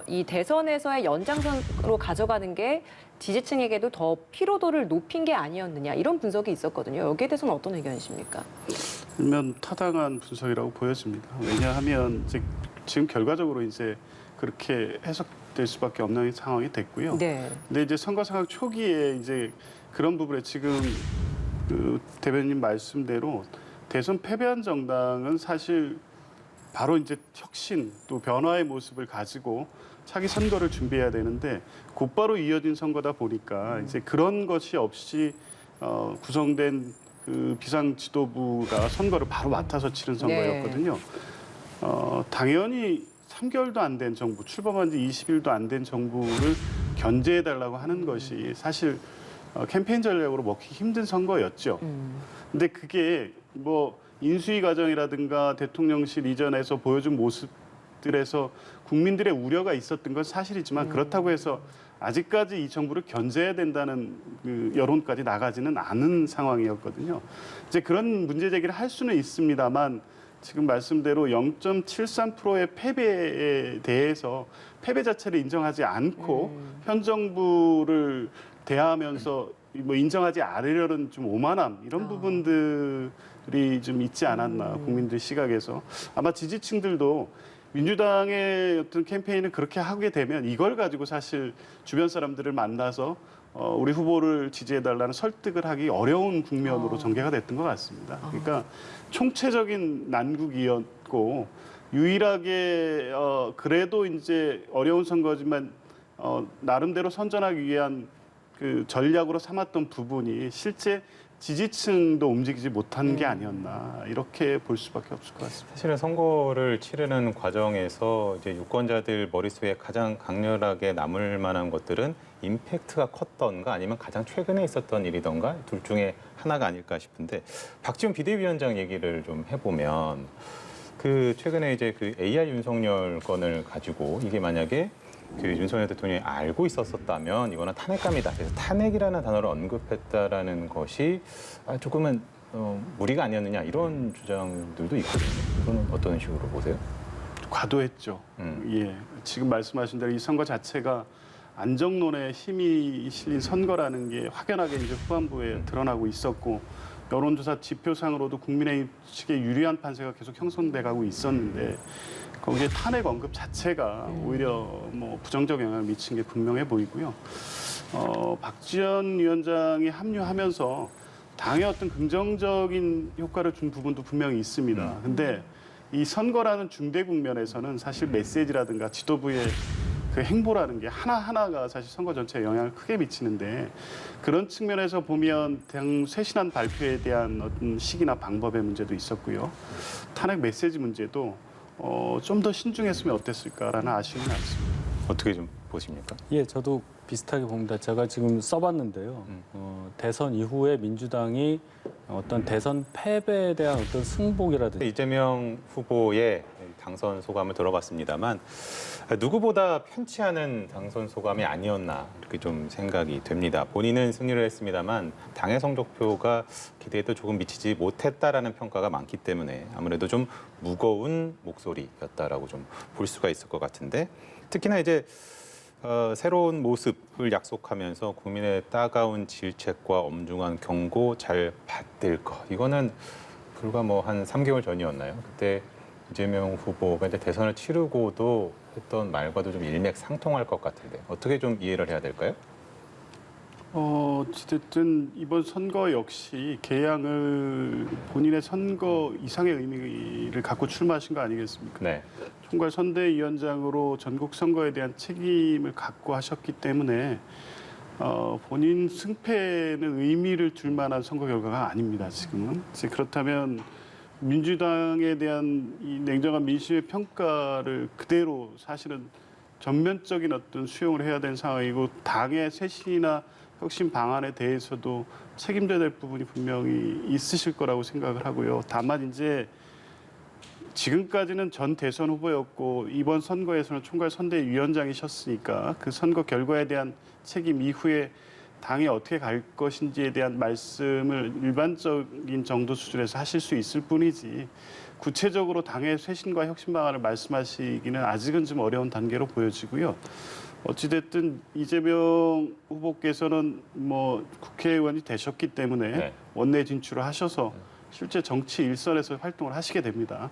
[SPEAKER 2] 이 대선에서의 연장선으로 가져가는 게 지지층에게도 더 피로도를 높인 게 아니었느냐 이런 분석이 있었거든요. 여기에 대해서는 어떤 의견이십니까?
[SPEAKER 4] 일면 타당한 분석이라고 보여집니다. 왜냐하면 지금 결과적으로 이제 그렇게 해석될 수밖에 없는 상황이 됐고요.
[SPEAKER 2] 네.
[SPEAKER 4] 근데 이제 선거 상황 초기에 이제 그런 부분에 지금 그 대변인 말씀대로 대선 패배한 정당은 사실 바로 이제 혁신 또 변화의 모습을 가지고 차기 선거를 준비해야 되는데 곧바로 이어진 선거다 보니까 이제 그런 것이 없이 구성된 그 비상 지도부가 선거를 바로 맡아서 치른 선거였거든요. 당연히 3개월도 안 된 정부, 출범한 지 20일도 안 된 정부를 견제해달라고 하는 것이 사실 캠페인 전략으로 먹기 힘든 선거였죠. 근데 그게 뭐 인수위 과정이라든가 대통령실 이전에서 보여준 모습들에서 국민들의 우려가 있었던 건 사실이지만 그렇다고 해서 아직까지 이 정부를 견제해야 된다는 그 여론까지 나가지는 않은 상황이었거든요. 이제 그런 문제 제기를 할 수는 있습니다만 지금 말씀대로 0.73%의 패배에 대해서 패배 자체를 인정하지 않고 현 정부를 대하면서 뭐 인정하지 않으려는 좀 오만함 이런 부분들이 좀 있지 않았나 국민들 시각에서 아마 지지층들도 민주당의 어떤 캠페인을 그렇게 하게 되면 이걸 가지고 사실 주변 사람들을 만나서 우리 후보를 지지해달라는 설득을 하기 어려운 국면으로 전개가 됐던 것 같습니다. 그러니까 총체적인 난국이었고 유일하게 그래도 이제 어려운 선거지만 나름대로 선전하기 위한 그 전략으로 삼았던 부분이 실제 지지층도 움직이지 못한 게 아니었나 이렇게 볼 수밖에 없을 것 같습니다.
[SPEAKER 1] 사실은 선거를 치르는 과정에서 이제 유권자들 머릿속에 가장 강렬하게 남을 만한 것들은 임팩트가 컸던가 아니면 가장 최근에 있었던 일이던가 둘 중에 하나가 아닐까 싶은데 박지원 비대위원장 얘기를 좀 해보면 그 최근에 이제 그 AR 윤석열 건을 가지고 이게 만약에 그 윤석열 대통령이 알고 있었다면 이거는 탄핵감이다. 그래서 탄핵이라는 단어를 언급했다라는 것이 조금은 무리가 아니었느냐 이런 주장들도 있거든요. 이거는 어떤 식으로 보세요?
[SPEAKER 4] 과도했죠. 예, 지금 말씀하신 대로 이 선거 자체가 안정론에 힘이 실린 선거라는 게 확연하게 이제 후반부에 드러나고 있었고 여론조사 지표상으로도 국민의힘 측에 유리한 판세가 계속 형성돼가고 있었는데 거기에 탄핵 언급 자체가 오히려 뭐 부정적 영향을 미친 게 분명해 보이고요. 박지원 위원장이 합류하면서 당의 어떤 긍정적인 효과를 준 부분도 분명히 있습니다. 근데 이 선거라는 중대 국면에서는 사실 메시지라든가 지도부의 그 행보라는 게 하나하나가 사실 선거 전체에 영향을 크게 미치는데 그런 측면에서 보면 당 쇄신안 발표에 대한 어떤 시기나 방법의 문제도 있었고요. 탄핵 메시지 문제도 좀 더 신중했으면 어땠을까라는 아쉬움이 남습니다.
[SPEAKER 1] 어떻게 좀 보십니까?
[SPEAKER 3] 예, 저도 비슷하게 봅니다. 제가 지금 써봤는데요. 대선 이후에 민주당이 어떤 대선 패배에 대한 어떤 승복이라든지
[SPEAKER 1] 이재명 후보의 당선 소감을 들어봤습니다만 누구보다 편치 않은 당선 소감이 아니었나 이렇게 좀 생각이 됩니다. 본인은 승리를 했습니다만 당의 성적표가 기대에도 조금 미치지 못했다라는 평가가 많기 때문에 아무래도 좀 무거운 목소리였다라고 좀 볼 수가 있을 것 같은데 특히나 이제 새로운 모습을 약속하면서 국민의 따가운 질책과 엄중한 경고 잘 받들 것 이거는 불과 뭐 한 3개월 전이었나요? 그때 이재명 후보가 이제 대선을 치르고도 했던 말과도 좀 일맥상통할 것 같은데 어떻게 좀 이해를 해야 될까요?
[SPEAKER 4] 어쨌든 이번 선거 역시 개항을 본인의 선거 이상의 의미를 갖고 출마하신 거 아니겠습니까?
[SPEAKER 1] 네.
[SPEAKER 4] 총괄 선대위원장으로 전국 선거에 대한 책임을 갖고 하셨기 때문에 본인 승패는 의미를 둘 만한 선거 결과가 아닙니다. 지금은. 그렇다면 민주당에 대한 이 냉정한 민심의 평가를 그대로 사실은 전면적인 어떤 수용을 해야 되는 상황이고 당의 쇄신이나 혁신 방안에 대해서도 책임져야 될 부분이 분명히 있으실 거라고 생각을 하고요. 다만 이제 지금까지는 전 대선 후보였고 이번 선거에서는 총괄 선대위원장이셨으니까 그 선거 결과에 대한 책임 이후에 당이 어떻게 갈 것인지에 대한 말씀을 일반적인 정도 수준에서 하실 수 있을 뿐이지 구체적으로 당의 쇄신과 혁신 방안을 말씀하시기는 아직은 좀 어려운 단계로 보여지고요. 어찌됐든 이재명 후보께서는 뭐 국회의원이 되셨기 때문에
[SPEAKER 1] 네.
[SPEAKER 4] 원내 진출을 하셔서 실제 정치 일선에서 활동을 하시게 됩니다.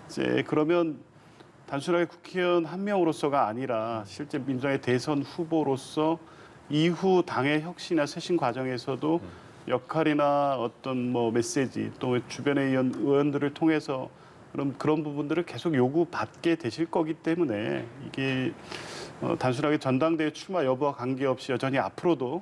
[SPEAKER 4] 이제 그러면 단순하게 국회의원 한 명으로서가 아니라 실제 민주당의 대선 후보로서 이후 당의 혁신이나 쇄신 과정에서도 역할이나 어떤 뭐 메시지 또 주변의 의원들을 통해서 그런 부분들을 계속 요구받게 되실 거기 때문에 이게 단순하게 전당대회 출마 여부와 관계없이 여전히 앞으로도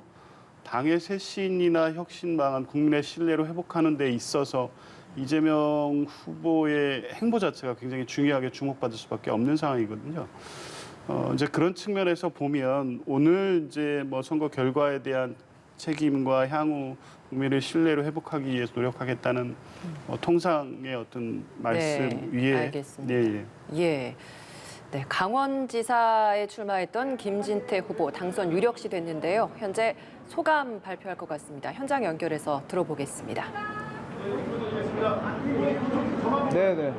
[SPEAKER 4] 당의 쇄신이나 혁신 방안, 국민의 신뢰를 회복하는 데 있어서 이재명 후보의 행보 자체가 굉장히 중요하게 주목받을 수밖에 없는 상황이거든요. 이제 그런 측면에서 보면 오늘 이제 뭐 선거 결과에 대한 책임과 향후 국민의 신뢰를 회복하기 위해서 노력하겠다는 통상의 어떤 말씀
[SPEAKER 2] 네,
[SPEAKER 4] 위에
[SPEAKER 2] 알겠습니다.
[SPEAKER 4] 예.
[SPEAKER 2] 예. 네, 강원지사에 출마했던 김진태 후보 당선 유력시 됐는데요. 현재 소감 발표할 것 같습니다. 현장 연결해서 들어보겠습니다.
[SPEAKER 10] 네네.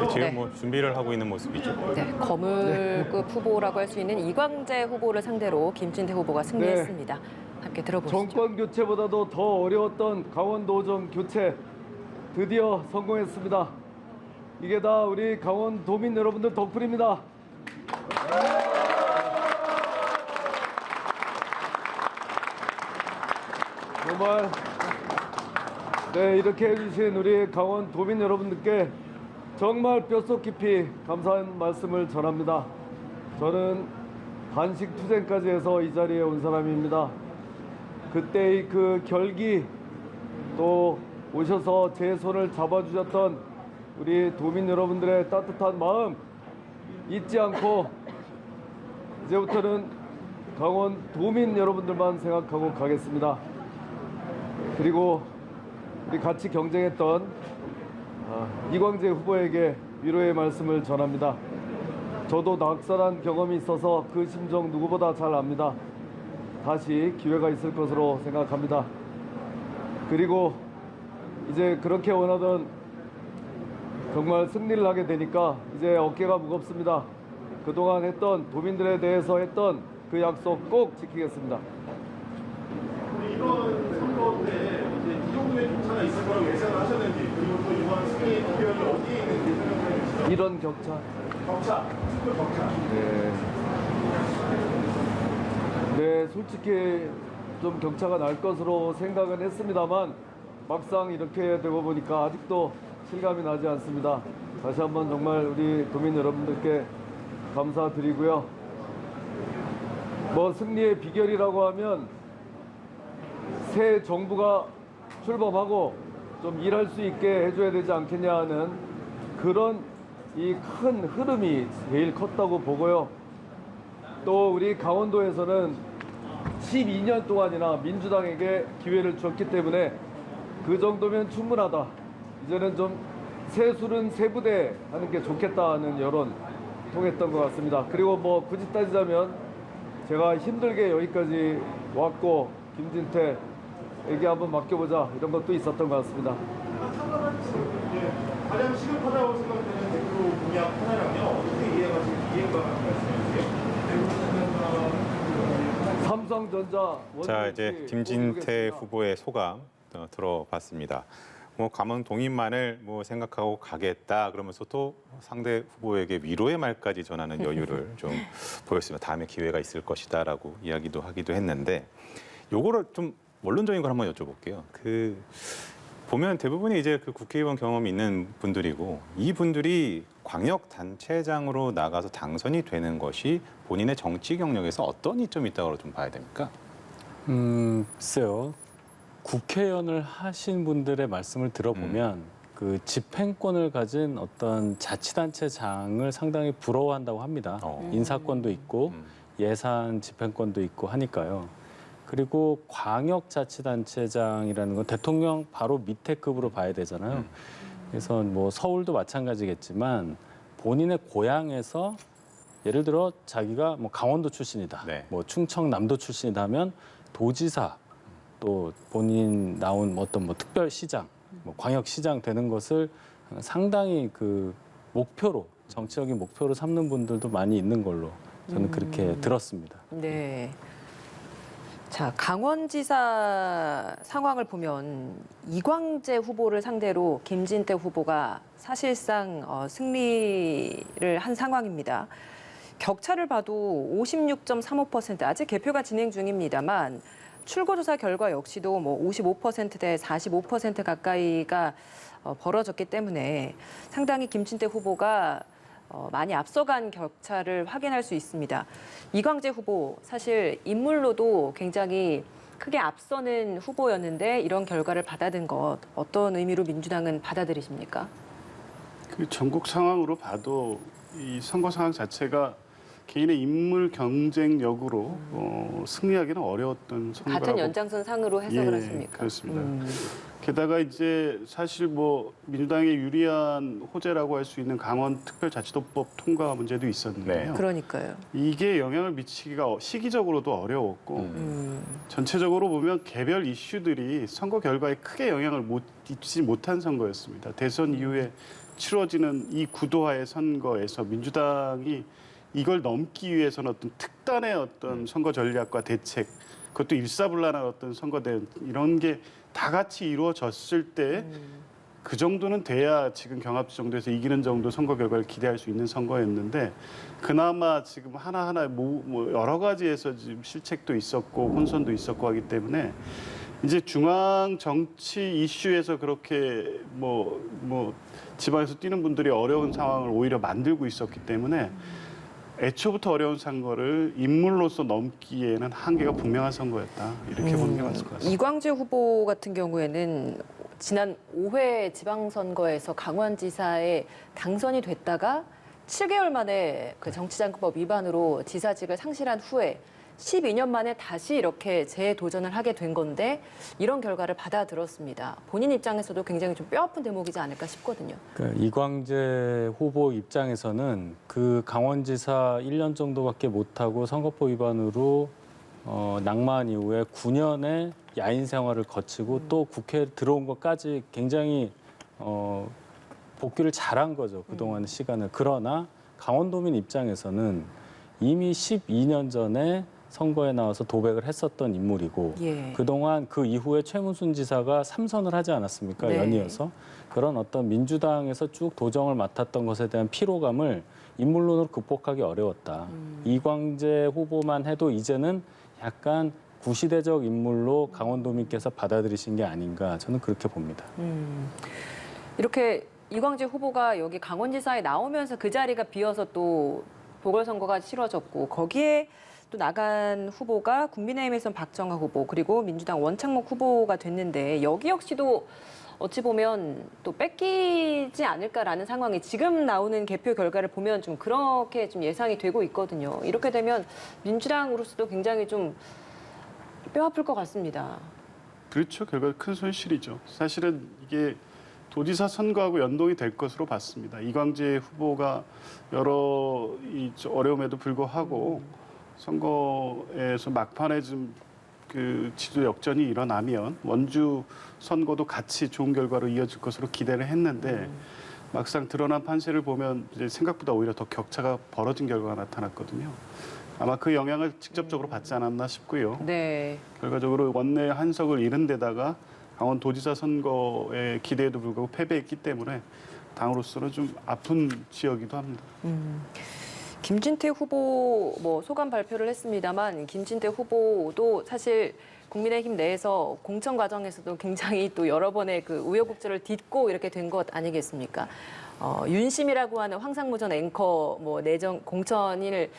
[SPEAKER 1] 지금
[SPEAKER 2] 네.
[SPEAKER 1] 뭐 준비를 하고 있는 모습이죠.
[SPEAKER 2] 네, 거물급 후보라고 할 수 있는 이광재 후보를 상대로 김진태 후보가 승리했습니다. 함께 들어보시죠.
[SPEAKER 10] 정권 교체보다도 더 어려웠던 강원도정 교체 드디어 성공했습니다. 이게 다 우리 강원도민 여러분들 덕분입니다. 정말 네, 이렇게 해주신 우리 강원도민 여러분들께 정말 뼛속 깊이 감사한 말씀을 전합니다. 저는 단식 투쟁까지 해서 이 자리에 온 사람입니다. 그때의 그 결기 또 오셔서 제 손을 잡아주셨던 우리 도민 여러분들의 따뜻한 마음 잊지 않고 이제부터는 강원 도민 여러분들만 생각하고 가겠습니다. 그리고 우리 같이 경쟁했던 이광재 후보에게 위로의 말씀을 전합니다. 저도 낙선한 경험이 있어서 그 심정 누구보다 잘 압니다. 다시 기회가 있을 것으로 생각합니다. 그리고 이제 그렇게 원하던 정말 승리를 하게 되니까 이제 어깨가 무겁습니다. 그동안 했던 도민들에 대해서 했던 그 약속 꼭 지키겠습니다.
[SPEAKER 11] 이번 선거 때 이 정도의 격차가 있을 거라고 예상을 하셨는지 그리고 또 이번 승리 비결이 어디에 있는지 설명해 주시죠.
[SPEAKER 10] 이런 격차.
[SPEAKER 11] 투표 격차.
[SPEAKER 10] 네, 솔직히 좀 격차가 날 것으로 생각은 했습니다만 막상 이렇게 되고 보니까 아직도 실감이 나지 않습니다. 다시 한번 정말 우리 도민 여러분들께 감사드리고요. 뭐 승리의 비결이라고 하면 새 정부가 출범하고 좀 일할 수 있게 해줘야 되지 않겠냐 하는 그런 이 큰 흐름이 제일 컸다고 보고요. 또 우리 강원도에서는 12년 동안이나 민주당에게 기회를 줬기 때문에 그 정도면 충분하다. 이제는 좀 세술은 세부대 하는 게 좋겠다는 여론 통했던 것 같습니다. 그리고 뭐 굳이 따지자면 제가 힘들게 여기까지 왔고 김진태에게 한번 맡겨보자 이런 것도 있었던 것 같습니다.
[SPEAKER 11] 가장 시급하다고 생각되는 대표 공약 하나랑요. 어떻게 이해가 말씀해 주세요.
[SPEAKER 10] 삼성전자
[SPEAKER 1] 자, 이제 김진태 후보의 소감 들어봤습니다. 뭐 감원 동의만을 뭐 생각하고 가겠다 그러면서 또 상대 후보에게 위로의 말까지 전하는 여유를 좀 보였습니다. 다음에 기회가 있을 것이다라고 이야기도 하기도 했는데 요거를 좀 원론적인 걸 한번 여쭤볼게요. 보면 대부분이 이제 그 국회의원 경험이 있는 분들이고 이 분들이 광역단체장으로 나가서 당선이 되는 것이 본인의 정치 경력에서 어떤 이점이 있다고 좀 봐야 됩니까?
[SPEAKER 3] 글쎄요. 국회의원을 하신 분들의 말씀을 들어보면 그 집행권을 가진 어떤 자치단체장을 상당히 부러워한다고 합니다. 인사권도 있고 예산 집행권도 있고 하니까요. 그리고 광역자치단체장이라는 건 대통령 바로 밑에 급으로 봐야 되잖아요. 그래서 뭐 서울도 마찬가지겠지만 본인의 고향에서 예를 들어 자기가 뭐 강원도 출신이다,
[SPEAKER 1] 네.
[SPEAKER 3] 뭐 충청남도 출신이다 하면 도지사 또 본인 나온 어떤 뭐 특별시장, 뭐 광역시장 되는 것을 상당히 그 목표로 정치적인 목표로 삼는 분들도 많이 있는 걸로 저는 그렇게 들었습니다.
[SPEAKER 2] 네. 자, 강원지사 상황을 보면 이광재 후보를 상대로 김진태 후보가 사실상 승리를 한 상황입니다. 격차를 봐도 56.35% 아직 개표가 진행 중입니다만 출구조사 결과 역시도 뭐 55%대 45% 가까이가 벌어졌기 때문에 상당히 김진태 후보가 많이 앞서간 격차를 확인할 수 있습니다. 이광재 후보 사실 인물로도 굉장히 크게 앞서는 후보였는데 이런 결과를 받아든 것 어떤 의미로 민주당은 받아들이십니까?
[SPEAKER 4] 그 전국 상황으로 봐도 이 선거 상황 자체가 개인의 인물 경쟁력으로 승리하기는 어려웠던 선거라고.
[SPEAKER 2] 같은 연장선 상으로 해석을 했습니까?
[SPEAKER 4] 그렇습니다. 게다가 이제 사실 뭐 민주당에 유리한 호재라고 할 수 있는 강원특별자치도법 통과 문제도 있었는데요.
[SPEAKER 2] 그러니까요.
[SPEAKER 4] 이게 영향을 미치기가 시기적으로도 어려웠고 전체적으로 보면 개별 이슈들이 선거 결과에 크게 영향을 입지 못한 선거였습니다. 대선 이후에 치러지는 이 구도화의 선거에서 민주당이 이걸 넘기 위해서는 어떤 특단의 어떤 선거 전략과 대책, 그것도 일사불란한 어떤 선거 대응 이런 게 다 같이 이루어졌을 때 그 정도는 돼야 지금 경합지 정도에서 이기는 정도 선거 결과를 기대할 수 있는 선거였는데 그나마 지금 하나하나 뭐 여러 가지에서 지금 실책도 있었고 혼선도 있었고 하기 때문에 이제 중앙 정치 이슈에서 그렇게 뭐 지방에서 뛰는 분들이 어려운 상황을 오히려 만들고 있었기 때문에 애초부터 어려운 선거를 인물로서 넘기에는 한계가 분명한 선거였다. 이렇게 보는 게 맞을 것 같습니다.
[SPEAKER 2] 이광재 후보 같은 경우에는 지난 5회 지방선거에서 강원지사에 당선이 됐다가 7개월 만에 그 정치자금법 위반으로 지사직을 상실한 후에 12년 만에 다시 이렇게 재도전을 하게 된 건데 이런 결과를 받아들었습니다. 본인 입장에서도 굉장히 좀 뼈아픈 대목이지 않을까 싶거든요.
[SPEAKER 3] 그러니까 이광재 후보 입장에서는 그 강원지사 1년 정도밖에 못하고 선거법 위반으로 낙마한 이후에 9년의 야인 생활을 거치고 또 국회에 들어온 것까지 굉장히 복귀를 잘한 거죠. 그동안의 시간을. 그러나 강원도민 입장에서는 이미 12년 전에 선거에 나와서 도백을 했었던 인물이고 그동안 그 이후에 최문순 지사가 3선을 하지 않았습니까?
[SPEAKER 2] 네.
[SPEAKER 3] 연이어서. 그런 어떤 민주당에서 쭉 도정을 맡았던 것에 대한 피로감을 인물론으로 극복하기 어려웠다. 이광재 후보만 해도 이제는 약간 구시대적 인물로 강원도민께서 받아들이신 게 아닌가 저는 그렇게 봅니다.
[SPEAKER 2] 이렇게 이광재 후보가 여기 강원지사에 나오면서 그 자리가 비어서 또 보궐선거가 치러졌고 거기에 또 나간 후보가 국민의힘에선 박정하 후보 그리고 민주당 원창목 후보가 됐는데 여기 역시도 어찌 보면 또 뺏기지 않을까라는 상황이 지금 나오는 개표 결과를 보면 좀 그렇게 좀 예상이 되고 있거든요. 이렇게 되면 민주당으로서도 굉장히 좀 뼈아플 것 같습니다.
[SPEAKER 4] 그렇죠. 결과는 큰 손실이죠. 사실은 이게 도지사 선거하고 연동이 될 것으로 봤습니다. 이광재 후보가 여러 어려움에도 불구하고 선거에서 막판에 좀 그 지도 역전이 일어나면 원주 선거도 같이 좋은 결과로 이어질 것으로 기대를 했는데 막상 드러난 판세를 보면 이제 생각보다 오히려 더 격차가 벌어진 결과가 나타났거든요. 아마 그 영향을 직접적으로 받지 않았나 싶고요.
[SPEAKER 2] 네.
[SPEAKER 4] 결과적으로 원내 한석을 잃은 데다가 강원도지사 선거의 기대에도 불구하고 패배했기 때문에 당으로서는 좀 아픈 지역이기도 합니다.
[SPEAKER 2] 김진태 후보 뭐 소감 발표를 했습니다만 김진태 후보도 사실 국민의힘 내에서 공천 과정에서도 굉장히 또 여러 번의 그 우여곡절을 딛고 이렇게 된 것 아니겠습니까? 윤심이라고 하는 황상무전 앵커 뭐 내정 공천인을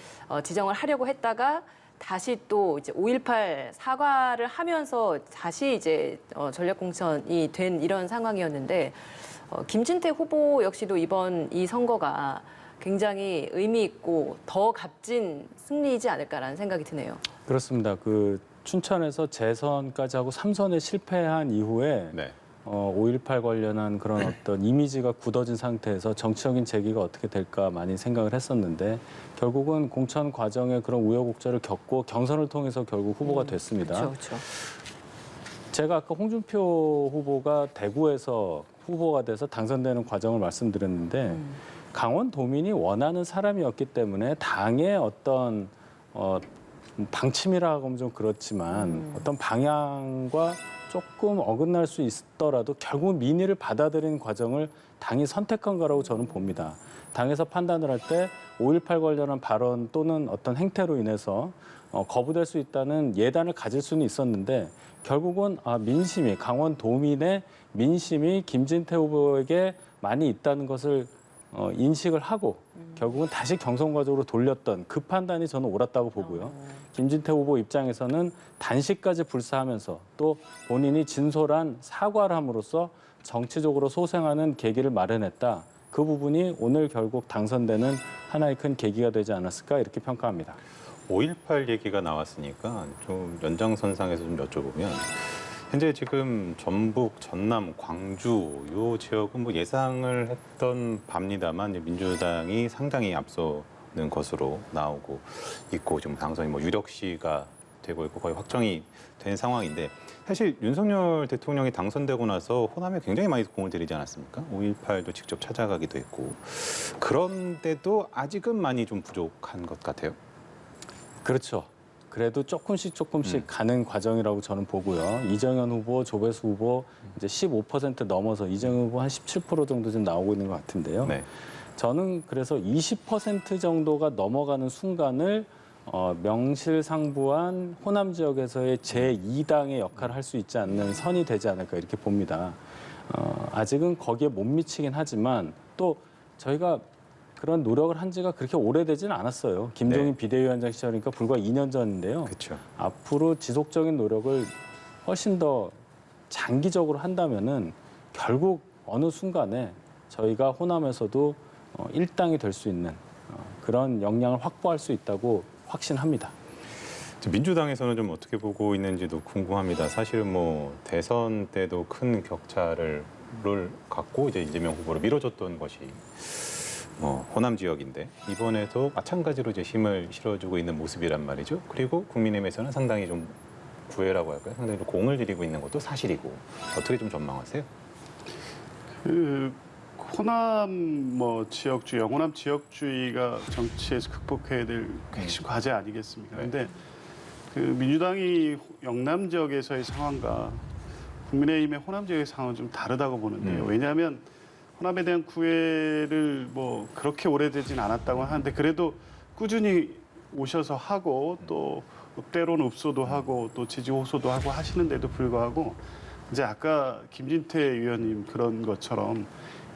[SPEAKER 2] 지정을 하려고 했다가 다시 또 이제 5.18 사과를 하면서 다시 이제 전략 공천이 된 이런 상황이었는데 김진태 후보 역시도 이번 이 선거가 굉장히 의미 있고 더 값진 승리이지 않을까라는 생각이 드네요.
[SPEAKER 3] 그렇습니다. 그 춘천에서 재선까지 하고 3선에 실패한 이후에 5.18 관련한 그런 어떤 이미지가 굳어진 상태에서 정치적인 재기가 어떻게 될까 많이 생각을 했었는데 결국은 공천 과정에 그런 우여곡절을 겪고 경선을 통해서 결국 후보가 됐습니다.
[SPEAKER 2] 그렇죠.
[SPEAKER 3] 제가 아까 홍준표 후보가 대구에서 후보가 돼서 당선되는 과정을 말씀드렸는데 강원도민이 원하는 사람이었기 때문에 당의 어떤 방침이라고 하면 좀 그렇지만 어떤 방향과 조금 어긋날 수 있더라도 결국 민의를 받아들이는 과정을 당이 선택한 거라고 저는 봅니다. 당에서 판단을 할 때 5.18 관련한 발언 또는 어떤 행태로 인해서 거부될 수 있다는 예단을 가질 수는 있었는데 결국은 민심이 강원 도민의 민심이 김진태 후보에게 많이 있다는 것을 인식을 하고 결국은 다시 경선과정으로 돌렸던 그 판단이 저는 옳았다고 보고요. 김진태 후보 입장에서는 단식까지 불사하면서 또 본인이 진솔한 사과를 함으로써 정치적으로 소생하는 계기를 마련했다. 그 부분이 오늘 결국 당선되는 하나의 큰 계기가 되지 않았을까 이렇게 평가합니다.
[SPEAKER 1] 5.18 얘기가 나왔으니까 좀 연장선상에서 좀 여쭤보면 현재 지금 전북, 전남, 광주 요 지역은 뭐 예상을 했던 바입니다만 민주당이 상당히 앞서는 것으로 나오고 있고 지금 당선이 뭐 유력시가 되고 있고 거의 확정이 된 상황인데 사실 윤석열 대통령이 당선되고 나서 호남에 굉장히 많이 공을 들이지 않았습니까? 5.18도 직접 찾아가기도 했고 그런데도 아직은 많이 좀 부족한 것 같아요.
[SPEAKER 3] 그렇죠. 그래도 조금씩 가는 과정이라고 저는 보고요. 이정현 후보, 조배수 후보 이제 15% 넘어서 이정현 후보 한 17% 정도 지금 나오고 있는 것 같은데요.
[SPEAKER 1] 네.
[SPEAKER 3] 저는 그래서 20% 정도가 넘어가는 순간을 명실상부한 호남 지역에서의 제2당의 역할을 할 수 있지 않는 선이 되지 않을까 이렇게 봅니다. 아직은 거기에 못 미치긴 하지만 또 저희가 그런 노력을 한 지가 그렇게 오래되지는 않았어요. 김종인 비대위원장 시절이니까 불과 2년 전인데요.
[SPEAKER 1] 그렇죠.
[SPEAKER 3] 앞으로 지속적인 노력을 훨씬 더 장기적으로 한다면은 결국 어느 순간에 저희가 호남에서도 일당이 될 수 있는 그런 역량을 확보할 수 있다고 확신합니다.
[SPEAKER 1] 민주당에서는 좀 어떻게 보고 있는지도 궁금합니다. 사실은 뭐 대선 때도 큰 격차를 갖고 이제 이재명 후보를 밀어줬던 것이 호남 지역인데 이번에도 마찬가지로 이제 힘을 실어주고 있는 모습이란 말이죠. 그리고 국민의힘에서는 상당히 좀 구애라고 할까요? 상당히 좀 공을 들이고 있는 것도 사실이고 어떻게 좀 전망하세요?
[SPEAKER 4] 호남 지역주의, 영호남 지역주의가 정치에서 극복해야 될 핵심 과제 아니겠습니까? 그런데 그 민주당이 영남 지역에서의 상황과 국민의힘의 호남 지역의 상황은 좀 다르다고 보는데요. 왜냐하면 호남에 대한 구애를 그렇게 오래되진 않았다고 하는데 그래도 꾸준히 오셔서 하고 또 때로는 읍소도 하고 또 지지 호소도 하고 하시는데도 불구하고 이제 아까 김진태 의원님 그런 것처럼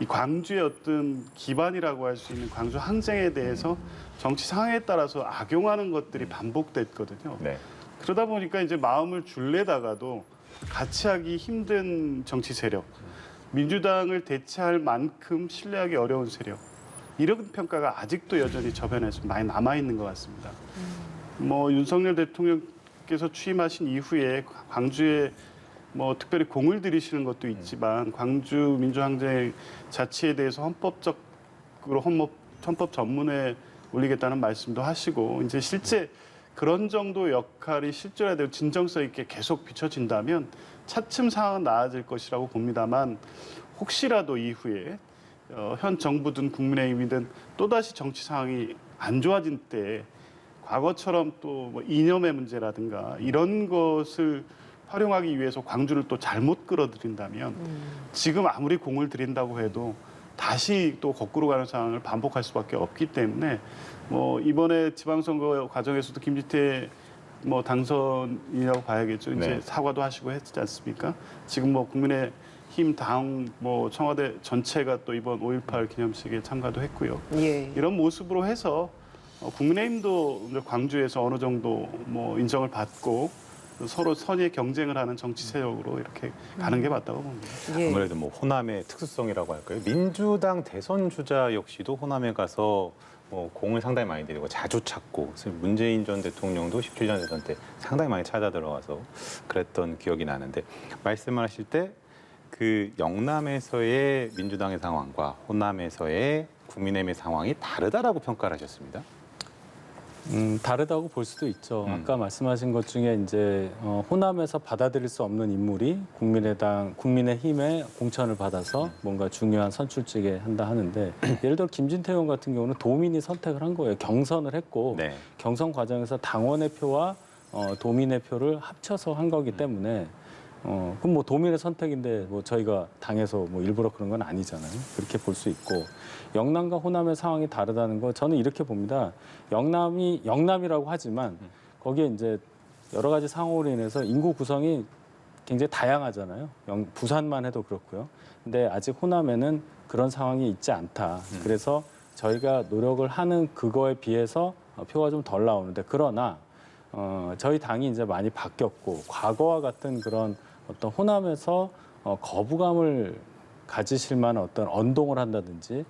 [SPEAKER 4] 이 광주의 어떤 기반이라고 할 수 있는 광주 항쟁에 대해서 정치 상황에 따라서 악용하는 것들이 반복됐거든요.
[SPEAKER 1] 네.
[SPEAKER 4] 그러다 보니까 이제 마음을 줄래다가도 같이 하기 힘든 정치 세력, 민주당을 대체할 만큼 신뢰하기 어려운 세력, 이런 평가가 아직도 여전히 저변에서 많이 남아 있는 것 같습니다. 윤석열 대통령께서 취임하신 이후에 광주에 특별히 공을 들이시는 것도 있지만 광주 민주항쟁 자치에 대해서 헌법적으로 헌법 전문에 올리겠다는 말씀도 하시고 이제 실제 그런 정도 역할이 실제라도 진정성 있게 계속 비춰진다면 차츰 상황은 나아질 것이라고 봅니다만 혹시라도 이후에 현 정부든 국민의힘이든 또다시 정치 상황이 안 좋아진 때 과거처럼 또 이념의 문제라든가 이런 것을 활용하기 위해서 광주를 또 잘못 끌어들인다면 지금 아무리 공을 들인다고 해도 다시 또 거꾸로 가는 상황을 반복할 수밖에 없기 때문에 이번에 지방선거 과정에서도 김진태 당선이라고 봐야겠죠. 이제
[SPEAKER 1] 네.
[SPEAKER 4] 사과도 하시고 했지 않습니까? 지금 국민의힘 당 청와대 전체가 또 이번 5.18 기념식에 참가도 했고요.
[SPEAKER 2] 예.
[SPEAKER 4] 이런 모습으로 해서 국민의힘도 광주에서 어느 정도 인정을 받고 서로 선의의 경쟁을 하는 정치 세력으로 이렇게 가는 게 맞다고 봅니다.
[SPEAKER 2] 예.
[SPEAKER 1] 아무래도 호남의 특수성이라고 할까요? 민주당 대선 주자 역시도 호남에 가서 공을 상당히 많이 들이고 자주 찾고 문재인 전 대통령도 17년 대선 때 상당히 많이 찾아 들어가서 그랬던 기억이 나는데 말씀하실 때 그 영남에서의 민주당의 상황과 호남에서의 국민의힘의 상황이 다르다라고 평가를 하셨습니다.
[SPEAKER 3] 다르다고 볼 수도 있죠. 아까 말씀하신 것 중에 이제 호남에서 받아들일 수 없는 인물이 국민의힘의 공천을 받아서 뭔가 중요한 선출직에 한다 하는데 예를 들어 김진태 의원 같은 경우는 도민이 선택을 한 거예요. 경선을 했고
[SPEAKER 1] 네.
[SPEAKER 3] 경선 과정에서 당원의 표와 도민의 표를 합쳐서 한 거기 때문에 그럼 도민의 선택인데 저희가 당에서 일부러 그런 건 아니잖아요. 그렇게 볼 수 있고 영남과 호남의 상황이 다르다는 거 저는 이렇게 봅니다. 영남이라고 하지만 거기에 이제 여러 가지 상황으로 인해서 인구 구성이 굉장히 다양하잖아요. 부산만 해도 그렇고요. 근데 아직 호남에는 그런 상황이 있지 않다. 그래서 저희가 노력을 하는 그거에 비해서 표가 좀 덜 나오는데 그러나 저희 당이 이제 많이 바뀌었고 과거와 같은 그런 어떤 호남에서 거부감을 가지실 만한 어떤 언동을 한다든지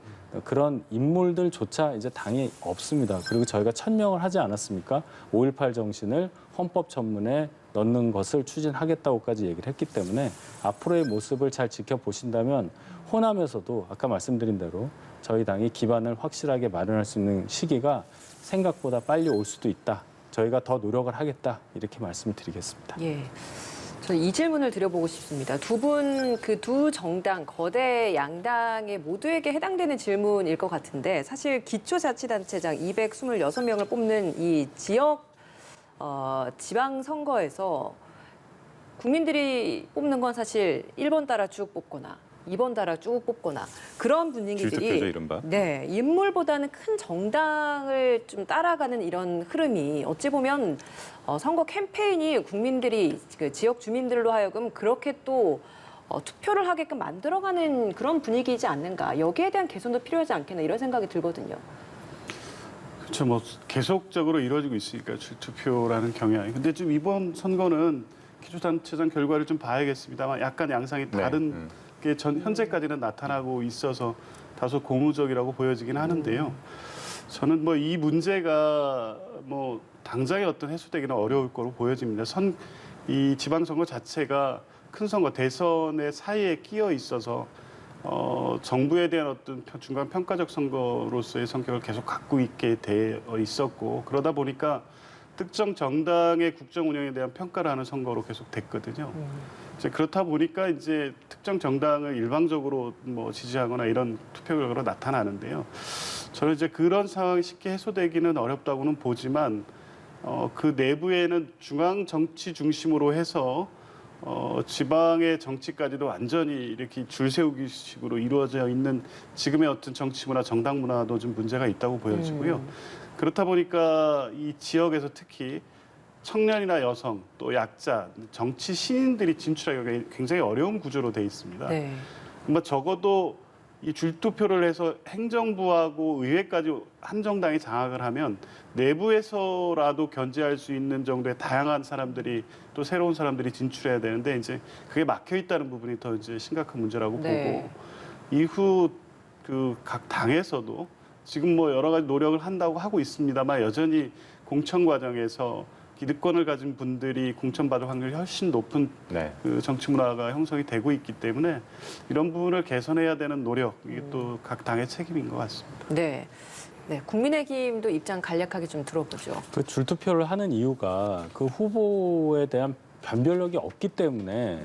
[SPEAKER 3] 그런 인물들조차 이제 당이 없습니다. 그리고 저희가 천명을 하지 않았습니까? 5.18 정신을 헌법 전문에 넣는 것을 추진하겠다고까지 얘기를 했기 때문에 앞으로의 모습을 잘 지켜보신다면 호남에서도 아까 말씀드린 대로 저희 당이 기반을 확실하게 마련할 수 있는 시기가 생각보다 빨리 올 수도 있다. 저희가 더 노력을 하겠다. 이렇게 말씀을 드리겠습니다.
[SPEAKER 2] 예. 저는 이 질문을 드려보고 싶습니다. 두 분, 그 두 정당, 거대 양당의 모두에게 해당되는 질문일 것 같은데 사실 기초자치단체장 226명을 뽑는 이 지역 지방선거에서 국민들이 뽑는 건 사실 1번 따라 쭉 뽑거나 2번 따라 쭉 뽑거나 그런
[SPEAKER 1] 질투표죠,
[SPEAKER 2] 분위기들이
[SPEAKER 1] 이른바.
[SPEAKER 2] 네, 인물보다는 큰 정당을 좀 따라가는 이런 흐름이 어찌 보면 선거 캠페인이 국민들이 그 지역 주민들로 하여금 그렇게 또 투표를 하게끔 만들어가는 그런 분위기이지 않는가. 여기에 대한 개선도 필요하지 않겠나 이런 생각이 들거든요.
[SPEAKER 4] 그렇죠. 뭐 계속적으로 이루어지고 있으니까 투표라는 경향이. 근데 좀 이번 선거는 기초단체장 결과를 좀 봐야겠습니다만 약간 양상이 다른 게 현재까지는 나타나고 있어서 다소 고무적이라고 보여지긴 하는데요. 저는 뭐 이 문제가 뭐 당장에 어떤 해소되기는 어려울 거로 보여집니다. 이 지방선거 자체가 큰 선거 대선의 사이에 끼어 있어서 정부에 대한 어떤 중간 평가적 선거로서의 성격을 계속 갖고 있게 되어 있었고 그러다 보니까 특정 정당의 국정 운영에 대한 평가를 하는 선거로 계속 됐거든요. 이제 그렇다 보니까 이제 특정 정당을 일방적으로 뭐 지지하거나 이런 투표 결과로 나타나는데요. 저는 이제 그런 상황이 쉽게 해소되기는 어렵다고는 보지만 그 내부에는 중앙 정치 중심으로 해서 지방의 정치까지도 완전히 이렇게 줄 세우기식으로 이루어져 있는 지금의 어떤 정치 문화, 정당 문화도 좀 문제가 있다고 보여지고요. 그렇다 보니까 이 지역에서 특히 청년이나 여성, 또 약자, 정치 신인들이 진출하기가 굉장히 어려운 구조로 돼 있습니다.
[SPEAKER 2] 네.
[SPEAKER 4] 뭐 적어도 이 줄투표를 해서 행정부하고 의회까지 한 정당이 장악을 하면 내부에서라도 견제할 수 있는 정도의 다양한 사람들이 또 새로운 사람들이 진출해야 되는데 이제 그게 막혀 있다는 부분이 더 이제 심각한 문제라고
[SPEAKER 2] 네.
[SPEAKER 4] 보고 이후 그 각 당에서도 지금 뭐 여러 가지 노력을 한다고 하고 있습니다만 여전히 공천 과정에서 기득권을 가진 분들이 공천받을 확률이 훨씬 높은 그 정치 문화가 형성이 되고 있기 때문에 이런 부분을 개선해야 되는 노력, 이게 또 각 당의 책임인 것 같습니다.
[SPEAKER 2] 네. 네, 국민의힘도 입장 간략하게 좀 들어보죠.
[SPEAKER 3] 그 줄투표를 하는 이유가 그 후보에 대한 변별력이 없기 때문에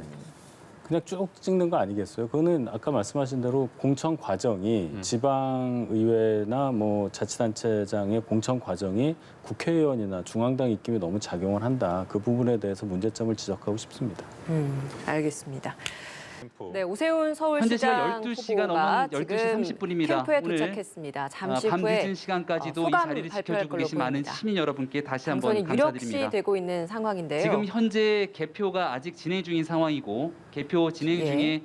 [SPEAKER 3] 그냥 쭉 찍는 거 아니겠어요? 그거는 아까 말씀하신 대로 공천 과정이 지방의회나 뭐 자치단체장의 공천 과정이 국회의원이나 중앙당 입김에 너무 작용을 한다. 그 부분에 대해서 문제점을 지적하고 싶습니다.
[SPEAKER 2] 알겠습니다. 네, 오세훈
[SPEAKER 12] 현재
[SPEAKER 2] 서울시장
[SPEAKER 12] 시각 12시가
[SPEAKER 2] 후보가
[SPEAKER 12] 넘은 12시
[SPEAKER 2] 지금
[SPEAKER 12] 30분입니다.
[SPEAKER 2] 캠프에
[SPEAKER 12] 오늘
[SPEAKER 2] 도착했습니다. 잠시
[SPEAKER 12] 밤
[SPEAKER 2] 후에
[SPEAKER 12] 늦은 시간까지도 이
[SPEAKER 2] 소감
[SPEAKER 12] 자리를
[SPEAKER 2] 발표할
[SPEAKER 12] 지켜주고
[SPEAKER 2] 걸로
[SPEAKER 12] 계신 많은
[SPEAKER 2] 보입니다.
[SPEAKER 12] 시민 여러분께 다시 한번
[SPEAKER 2] 당선이
[SPEAKER 12] 감사드립니다.
[SPEAKER 2] 유력시되고 있는 상황인데요.
[SPEAKER 12] 지금 현재 개표가 아직 진행 중인 상황이고 개표 진행 중에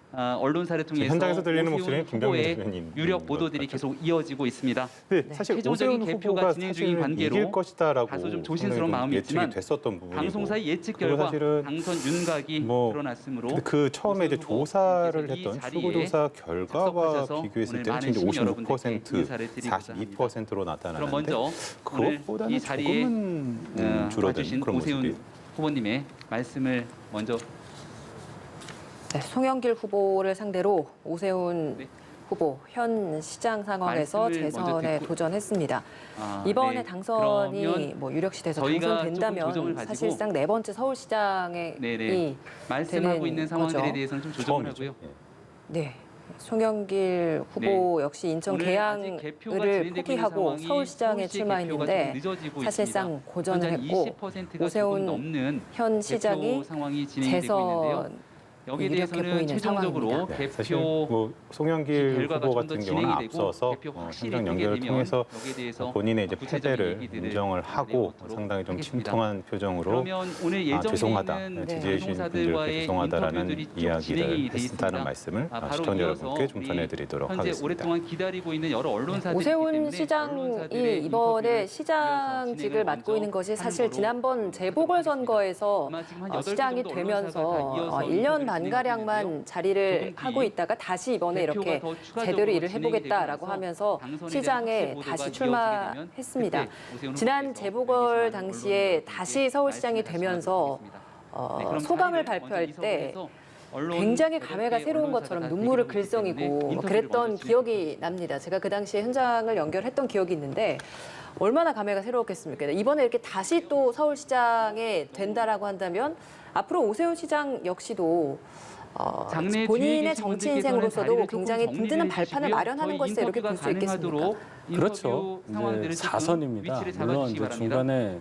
[SPEAKER 12] 언론사를 통해서
[SPEAKER 1] 현장에서 들리는
[SPEAKER 12] 오세훈
[SPEAKER 1] 목소리는 김병민
[SPEAKER 12] 후보의
[SPEAKER 1] 의원님
[SPEAKER 12] 유력 보도들이 계속 이어지고 있습니다.
[SPEAKER 1] 네, 사실
[SPEAKER 12] 최종적인
[SPEAKER 1] 오세훈
[SPEAKER 12] 개표가
[SPEAKER 1] 후보가
[SPEAKER 12] 진행 중인
[SPEAKER 1] 사실은
[SPEAKER 12] 관계로
[SPEAKER 1] 이길 것이다라고
[SPEAKER 12] 다소 좀 조심스러운 마음이
[SPEAKER 1] 예측이
[SPEAKER 12] 있지만
[SPEAKER 1] 됐었던 부분이고
[SPEAKER 12] 방송사의 예측
[SPEAKER 1] 그리고
[SPEAKER 12] 결과
[SPEAKER 1] 사실은
[SPEAKER 12] 당선 윤곽이
[SPEAKER 1] 뭐
[SPEAKER 12] 드러났으므로
[SPEAKER 1] 근데 그 처음에 이제
[SPEAKER 12] 오세훈 후보
[SPEAKER 1] 조사를
[SPEAKER 12] 이
[SPEAKER 1] 했던
[SPEAKER 12] 자리에
[SPEAKER 1] 출구조사 결과와
[SPEAKER 12] 참석하셔서
[SPEAKER 1] 비교했을
[SPEAKER 12] 오늘
[SPEAKER 1] 때는
[SPEAKER 12] 많은
[SPEAKER 1] 지금
[SPEAKER 12] 시민 여러분들께
[SPEAKER 1] 56%,
[SPEAKER 12] 인사를 드리고자
[SPEAKER 1] 42%로
[SPEAKER 12] 그럼
[SPEAKER 1] 나타나는데
[SPEAKER 12] 먼저 오늘
[SPEAKER 1] 그것보다는
[SPEAKER 12] 이 자리에
[SPEAKER 1] 조금은 줄어든
[SPEAKER 12] 와주신
[SPEAKER 1] 그런
[SPEAKER 12] 오세훈
[SPEAKER 1] 모습이에요.
[SPEAKER 12] 후보님의 말씀을 먼저
[SPEAKER 2] 네, 송영길 후보를 상대로 오세훈 후보 현 시장 상황에서
[SPEAKER 12] 말씀을 먼저
[SPEAKER 2] 재선에
[SPEAKER 12] 듣고-
[SPEAKER 2] 도전했습니다. 이번에
[SPEAKER 12] 네.
[SPEAKER 2] 당선이
[SPEAKER 12] 그러면
[SPEAKER 2] 뭐 유력시돼서
[SPEAKER 12] 저희가 조금 조정을
[SPEAKER 2] 당선된다면
[SPEAKER 12] 가지고
[SPEAKER 2] 사실상 네 번째 서울시장이
[SPEAKER 12] 말씀하고
[SPEAKER 2] 되는
[SPEAKER 12] 있는 상황들에
[SPEAKER 2] 거죠.
[SPEAKER 12] 대해서는 좀 조정을 하고요.
[SPEAKER 2] 네. 송영길 후보 역시 인천
[SPEAKER 12] 오늘 아직 개표가
[SPEAKER 2] 계양을
[SPEAKER 12] 진행되고
[SPEAKER 2] 포기하고
[SPEAKER 12] 있는 상황이
[SPEAKER 2] 서울시장에
[SPEAKER 12] 서울시
[SPEAKER 2] 출마했는데
[SPEAKER 12] 개표가 좀 늦어지고
[SPEAKER 2] 사실상
[SPEAKER 12] 있습니다.
[SPEAKER 2] 고전을
[SPEAKER 12] 현재
[SPEAKER 2] 했고
[SPEAKER 12] 20%가 조금
[SPEAKER 2] 오세훈
[SPEAKER 12] 넘는
[SPEAKER 2] 현 시장이
[SPEAKER 12] 개표 상황이 진행되고 있는데요. 여기에
[SPEAKER 2] 유력해
[SPEAKER 12] 대해서는
[SPEAKER 2] 보이는
[SPEAKER 12] 최종적으로
[SPEAKER 2] 상황입니다.
[SPEAKER 1] 네, 사실
[SPEAKER 12] 개표
[SPEAKER 1] 뭐 송영길
[SPEAKER 12] 결과가
[SPEAKER 1] 후보
[SPEAKER 12] 좀더
[SPEAKER 1] 같은 경우는
[SPEAKER 12] 진행이 되고
[SPEAKER 1] 앞서서
[SPEAKER 12] 개표 확실히
[SPEAKER 1] 현장
[SPEAKER 12] 되게
[SPEAKER 1] 연결을
[SPEAKER 12] 되면
[SPEAKER 1] 통해서
[SPEAKER 12] 여기에 대해서
[SPEAKER 1] 본인의 이제
[SPEAKER 12] 구체적인
[SPEAKER 1] 패배를
[SPEAKER 12] 얘기들을
[SPEAKER 1] 인정을 하고
[SPEAKER 12] 드려보도록
[SPEAKER 1] 상당히 좀
[SPEAKER 12] 하겠습니다.
[SPEAKER 1] 침통한 표정으로
[SPEAKER 12] 그러면 오늘 예정돼
[SPEAKER 1] 죄송하다,
[SPEAKER 12] 있는
[SPEAKER 1] 지지해 주신 분들께
[SPEAKER 12] 방송사들과의
[SPEAKER 1] 죄송하다라는
[SPEAKER 12] 인터뷰들이 쭉
[SPEAKER 1] 이야기를
[SPEAKER 12] 진행이 돼
[SPEAKER 1] 했다는
[SPEAKER 12] 있습니다.
[SPEAKER 1] 말씀을
[SPEAKER 12] 바로
[SPEAKER 1] 시청자
[SPEAKER 12] 이어서
[SPEAKER 1] 여러분께 좀
[SPEAKER 12] 우리
[SPEAKER 1] 전해드리도록
[SPEAKER 12] 현재
[SPEAKER 1] 하겠습니다.
[SPEAKER 12] 오랫동안 기다리고 있는 여러 언론사들이 있기
[SPEAKER 2] 오세훈
[SPEAKER 12] 때문에
[SPEAKER 2] 시장이
[SPEAKER 12] 언론사들의
[SPEAKER 2] 이번에
[SPEAKER 12] 인터뷰를
[SPEAKER 2] 시장직을
[SPEAKER 12] 이어서
[SPEAKER 2] 맡고
[SPEAKER 12] 진행을
[SPEAKER 2] 있는 것이
[SPEAKER 12] 먼저
[SPEAKER 2] 사실
[SPEAKER 12] 하는 거로
[SPEAKER 2] 지난번 재보궐선거에서
[SPEAKER 12] 아마 지금 한 8개
[SPEAKER 2] 시장이
[SPEAKER 12] 정도
[SPEAKER 2] 되면서
[SPEAKER 12] 언론사가 이어서
[SPEAKER 2] 1년
[SPEAKER 12] 인터뷰를
[SPEAKER 2] 반가량만
[SPEAKER 12] 진행하고
[SPEAKER 2] 자리를
[SPEAKER 12] 조금 뒤
[SPEAKER 2] 하고 있다가 다시 이번에
[SPEAKER 12] 대표가
[SPEAKER 2] 이렇게
[SPEAKER 12] 더 추가적으로
[SPEAKER 2] 제대로 일을
[SPEAKER 12] 진행이
[SPEAKER 2] 해보겠다라고
[SPEAKER 12] 되고
[SPEAKER 2] 하면서
[SPEAKER 12] 당선에 대한
[SPEAKER 2] 시장에
[SPEAKER 12] 확실 보도가
[SPEAKER 2] 다시
[SPEAKER 12] 이어지게
[SPEAKER 2] 출마했습니다.
[SPEAKER 12] 되면 그때
[SPEAKER 2] 지난
[SPEAKER 12] 오세훈
[SPEAKER 2] 재보궐
[SPEAKER 12] 후보께서
[SPEAKER 2] 당시에
[SPEAKER 12] 언론들에게
[SPEAKER 2] 다시 서울시장이
[SPEAKER 12] 말씀을
[SPEAKER 2] 되면서
[SPEAKER 12] 하시도록 하겠습니다. 네, 그럼
[SPEAKER 2] 소감을
[SPEAKER 12] 자리를
[SPEAKER 2] 발표할
[SPEAKER 12] 먼저
[SPEAKER 2] 때
[SPEAKER 12] 이석을 해서 언론
[SPEAKER 2] 굉장히 감회가
[SPEAKER 12] 8개
[SPEAKER 2] 새로운 것처럼
[SPEAKER 12] 언론사가
[SPEAKER 2] 눈물을
[SPEAKER 12] 대기하고 있기 때문에
[SPEAKER 2] 글썽이고
[SPEAKER 12] 인터뷰를
[SPEAKER 2] 그랬던
[SPEAKER 12] 먼저
[SPEAKER 2] 기억이 납니다. 제가 그 당시에 현장을 연결했던 기억이 있는데 얼마나 감회가 새로웠겠습니까? 이번에 이렇게 다시 또 서울시장에 된다라고 한다면 앞으로 오세훈 시장 역시도
[SPEAKER 12] 장내 뒤에
[SPEAKER 2] 본인의
[SPEAKER 12] 계신
[SPEAKER 2] 정치
[SPEAKER 12] 분들께서는
[SPEAKER 2] 인생으로서도
[SPEAKER 12] 자리를
[SPEAKER 2] 굉장히
[SPEAKER 12] 조금
[SPEAKER 2] 든든한
[SPEAKER 12] 정리를
[SPEAKER 2] 발판을
[SPEAKER 12] 해주시고요.
[SPEAKER 2] 마련하는
[SPEAKER 12] 저희
[SPEAKER 2] 것이다 이렇게 볼 수
[SPEAKER 12] 인터뷰가
[SPEAKER 2] 있겠습니까?
[SPEAKER 12] 가능하도록
[SPEAKER 3] 그렇죠.
[SPEAKER 12] 인터뷰 상황들을
[SPEAKER 3] 이제
[SPEAKER 12] 조금
[SPEAKER 3] 4선입니다.
[SPEAKER 12] 위치를
[SPEAKER 3] 물론
[SPEAKER 12] 잡아주시기
[SPEAKER 3] 이제
[SPEAKER 12] 바랍니다.
[SPEAKER 3] 중간에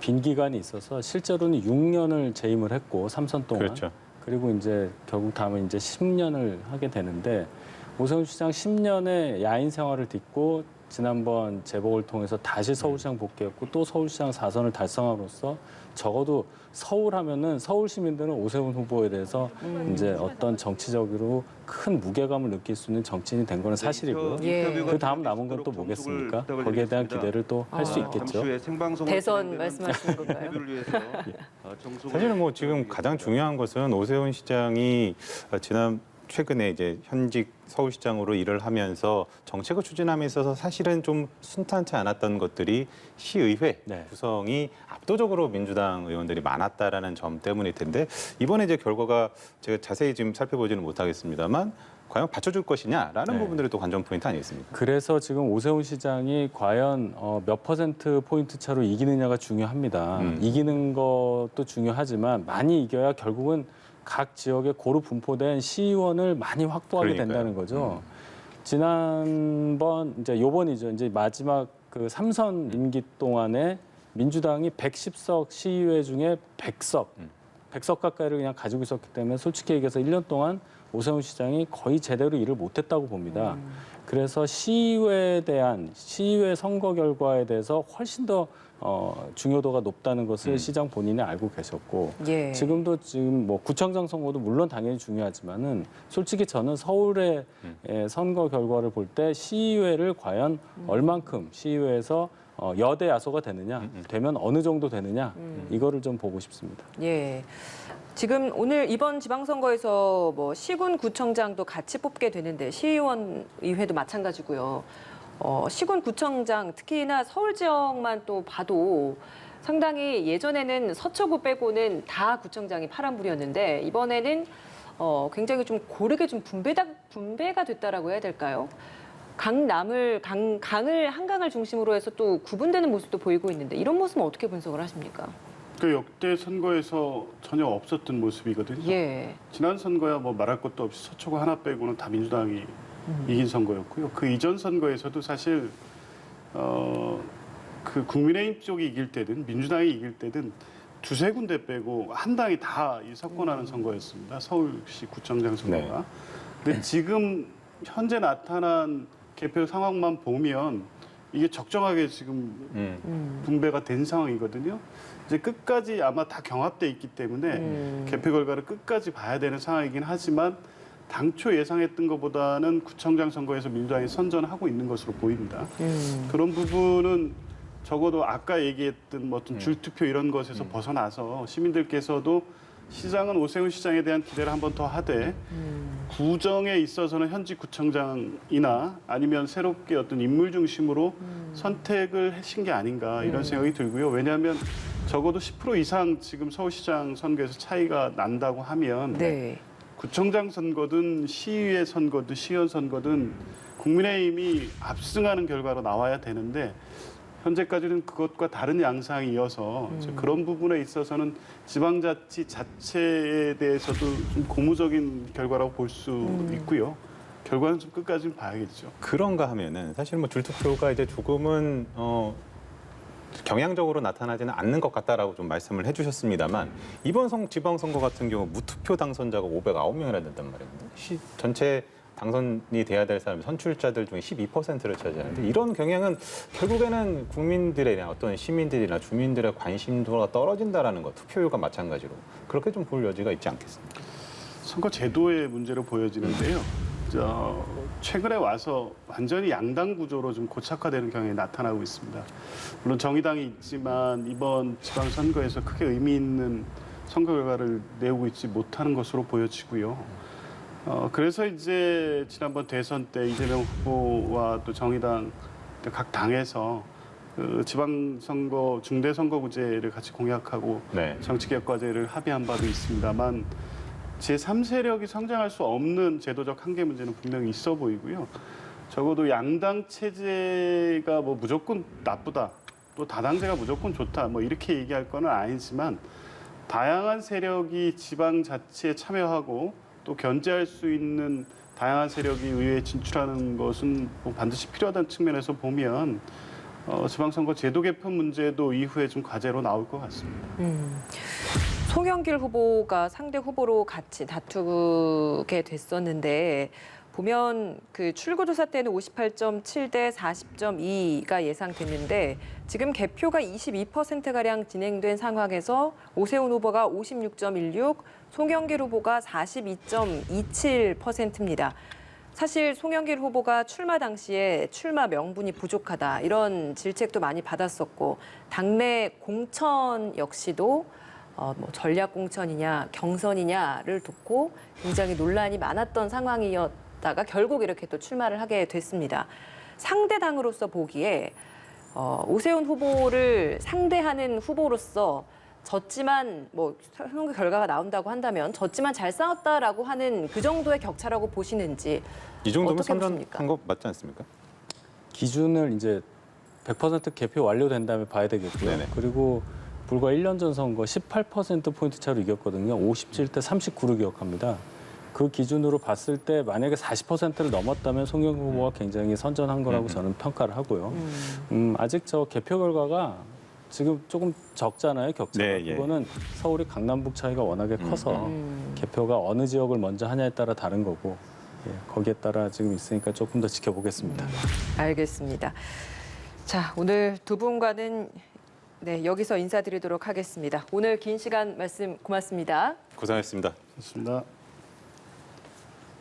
[SPEAKER 3] 빈 기간이 있어서 실제로는 6년을 재임을 했고 3선 동안
[SPEAKER 1] 그렇죠.
[SPEAKER 3] 그리고 이제 결국 다음에 이제 10년을 하게 되는데 오세훈 시장 10년의 야인 생활을 딛고 지난번 재보궐을 통해서 다시 서울시장 복귀했고 또 서울시장 4선을 달성함으로써 적어도 서울 하면은 서울 시민들은 오세훈 후보에 대해서 이제 어떤 정치적으로 큰 무게감을 느낄 수 있는 정치인이 된 거는 사실이고요. 그 다음 남은 건 또 뭐겠습니까? 거기에 대한 기대를 또 할 수 있겠죠.
[SPEAKER 2] 대선 말씀하시는 건가요?
[SPEAKER 1] 사실은 뭐 지금 가장 중요한 것은 오세훈 시장이 최근에 이제 현직 서울시장으로 일을 하면서 정책을 추진함에 있어서 사실은 좀 순탄치 않았던 것들이 시의회
[SPEAKER 3] 네.
[SPEAKER 1] 구성이 압도적으로 민주당 의원들이 많았다라는 점 때문일 텐데 이번에 이제 결과가 제가 자세히 지금 살펴보지는 못하겠습니다만 과연 받쳐줄 것이냐라는
[SPEAKER 3] 네.
[SPEAKER 1] 부분들이 또 관전 포인트 아니겠습니까?
[SPEAKER 3] 그래서 지금 오세훈 시장이 과연 몇 퍼센트 포인트 차로 이기느냐가 중요합니다. 이기는 것도 중요하지만 많이 이겨야 결국은 각 지역에 고루 분포된 시의원을 많이 확보하게
[SPEAKER 1] 그러니까요.
[SPEAKER 3] 된다는 거죠. 지난번 이제 요번이죠. 이제 마지막 그 3선 임기 동안에 민주당이 110석 시의회 중에 100석 가까이를 그냥 가지고 있었기 때문에 솔직히 얘기해서 1년 동안 오세훈 시장이 거의 제대로 일을 못했다고 봅니다. 그래서 시의회에 대한 시의회 선거 결과에 대해서 훨씬 더 중요도가 높다는 것을 시장 본인이 알고 계셨고
[SPEAKER 2] 예.
[SPEAKER 3] 지금도 뭐 구청장 선거도 물론 당연히 중요하지만은 솔직히 저는 서울의 선거 결과를 볼 때 시의회를 과연 얼만큼 시의회에서 여대 야소가 되느냐 되면 어느 정도 되느냐 이거를 좀 보고 싶습니다.
[SPEAKER 2] 예. 지금 오늘 이번 지방선거에서 뭐 시군 구청장도 같이 뽑게 되는데 시의원 의회도 마찬가지고요. 시군 구청장 특히나 서울 지역만 또 봐도 상당히 예전에는 서초구 빼고는 다 구청장이 파란불이었는데 이번에는 굉장히 좀 고르게 좀 분배가 됐다라고 해야 될까요? 강을 한강을 중심으로 해서 또 구분되는 모습도 보이고 있는데 이런 모습은 어떻게 분석을 하십니까?
[SPEAKER 4] 그 역대 선거에서 전혀 없었던 모습이거든요.
[SPEAKER 2] 예.
[SPEAKER 4] 지난 선거야 뭐 말할 것도 없이 서초구 하나 빼고는 다 민주당이 이긴 선거였고요. 그 이전 선거에서도 사실 그 국민의힘 쪽이 이길 때든 민주당이 이길 때든 두세 군데 빼고 한 당이 다 석권하는 선거였습니다. 서울시 구청장 선거가.
[SPEAKER 1] 네.
[SPEAKER 4] 근데 지금 현재 나타난 개표 상황만 보면 이게 적정하게 지금 분배가 된 상황이거든요. 이제 끝까지 아마 다 경합돼 있기 때문에 개표 결과를 끝까지 봐야 되는 상황이긴 하지만 당초 예상했던 것보다는 구청장 선거에서 민주당이 선전하고 있는 것으로 보입니다. 그런 부분은 적어도 아까 얘기했던 뭐 어떤 줄투표 이런 것에서 벗어나서 시민들께서도 시장은 오세훈 시장에 대한 기대를 한 번 더 하되 구정에 있어서는 현직 구청장이나 아니면 새롭게 어떤 인물 중심으로 선택을 하신 게 아닌가 이런 생각이 들고요. 왜냐하면 적어도 10% 이상 지금 서울시장 선거에서 차이가 난다고 하면
[SPEAKER 2] 네.
[SPEAKER 4] 구청장 선거든 시의회 선거든 시의원 선거든 국민의힘이 압승하는 결과로 나와야 되는데 현재까지는 그것과 다른 양상이 이어서 그런 부분에 있어서는 지방자치 자체에 대해서도 좀 고무적인 결과라고 볼 수 있고요. 결과는 좀 끝까지 좀 봐야겠죠.
[SPEAKER 1] 그런가 하면은 사실 뭐 줄투표가 이제 조금은 경향적으로 나타나지는 않는 것 같다라고 좀 말씀을 해주셨습니다만 이번 지방선거 같은 경우 무투표 당선자가 509명이나 된단 말입니다. 전체 당선이 돼야 될 사람 선출자들 중에 12%를 차지하는데 이런 경향은 결국에는 국민들이나 어떤 시민들이나 주민들의 관심도가 떨어진다라는 것, 투표율과 마찬가지로 그렇게 좀 볼 여지가 있지 않겠습니까?
[SPEAKER 4] 선거 제도의 문제로 보여지는데요. 최근에 와서 완전히 양당 구조로 좀 고착화되는 경향이 나타나고 있습니다. 물론 정의당이 있지만 이번 지방선거에서 크게 의미 있는 선거 결과를 내오고 있지 못하는 것으로 보여지고요. 그래서 이제 지난번 대선 때 이재명 후보와 또 정의당 각 당에서 그 지방선거 중대선거구제를 같이 공약하고
[SPEAKER 1] 네.
[SPEAKER 4] 정치개혁과제를 합의한 바도 있습니다만 제3세력이 성장할 수 없는 제도적 한계 문제는 분명히 있어 보이고요. 적어도 양당 체제가 뭐 무조건 나쁘다, 또 다당제가 무조건 좋다, 뭐 이렇게 얘기할 건 아니지만 다양한 세력이 지방 자치에 참여하고 또 견제할 수 있는 다양한 세력이 의회에 진출하는 것은 뭐 반드시 필요하다는 측면에서 보면 지방선거 제도 개편 문제도 이후에 좀 과제로 나올 것 같습니다.
[SPEAKER 2] 송영길 후보가 상대 후보로 같이 다투게 됐었는데 보면 그 출구조사 때는 58.7 대 40.2가 예상됐는데 지금 개표가 22%가량 진행된 상황에서 오세훈 후보가 56.16, 송영길 후보가 42.27%입니다. 사실 송영길 후보가 출마 당시에 출마 명분이 부족하다 이런 질책도 많이 받았었고 당내 공천 역시도 뭐 전략 공천이냐 경선이냐를 두고 굉장히 논란이 많았던 상황이었다가 결국 이렇게 또 출마를 하게 됐습니다. 상대 당으로서 보기에 오세훈 후보를 상대하는 후보로서 졌지만 뭐 선거 결과가 나온다고 한다면 졌지만 잘 싸웠다라고 하는 그 정도의 격차라고 보시는지
[SPEAKER 1] 이 정도면
[SPEAKER 2] 어떻게 보십니까?
[SPEAKER 1] 선전한 거 맞지 않습니까?
[SPEAKER 3] 기준을 이제 100% 개표 완료된 다음에 봐야 되겠고요.
[SPEAKER 1] 네네.
[SPEAKER 3] 그리고 불과 1년 전 선거 18%포인트 차로 이겼거든요. 57대 39로 기억합니다. 그 기준으로 봤을 때 만약에 40%를 넘었다면 송영길 후보가 굉장히 선전한 거라고 저는 평가를 하고요. 아직 저 개표 결과가 지금 조금 적잖아요, 격차가.
[SPEAKER 1] 네, 예.
[SPEAKER 3] 그거는 서울이 강남북 차이가 워낙에 커서 개표가 어느 지역을 먼저 하냐에 따라 다른 거고 거기에 따라 지금 있으니까 조금 더 지켜보겠습니다.
[SPEAKER 2] 알겠습니다. 자, 오늘 두 분과는 여기서 인사드리도록 하겠습니다. 오늘 긴 시간 말씀 고맙습니다.
[SPEAKER 1] 고생하셨습니다.
[SPEAKER 4] 좋습니다.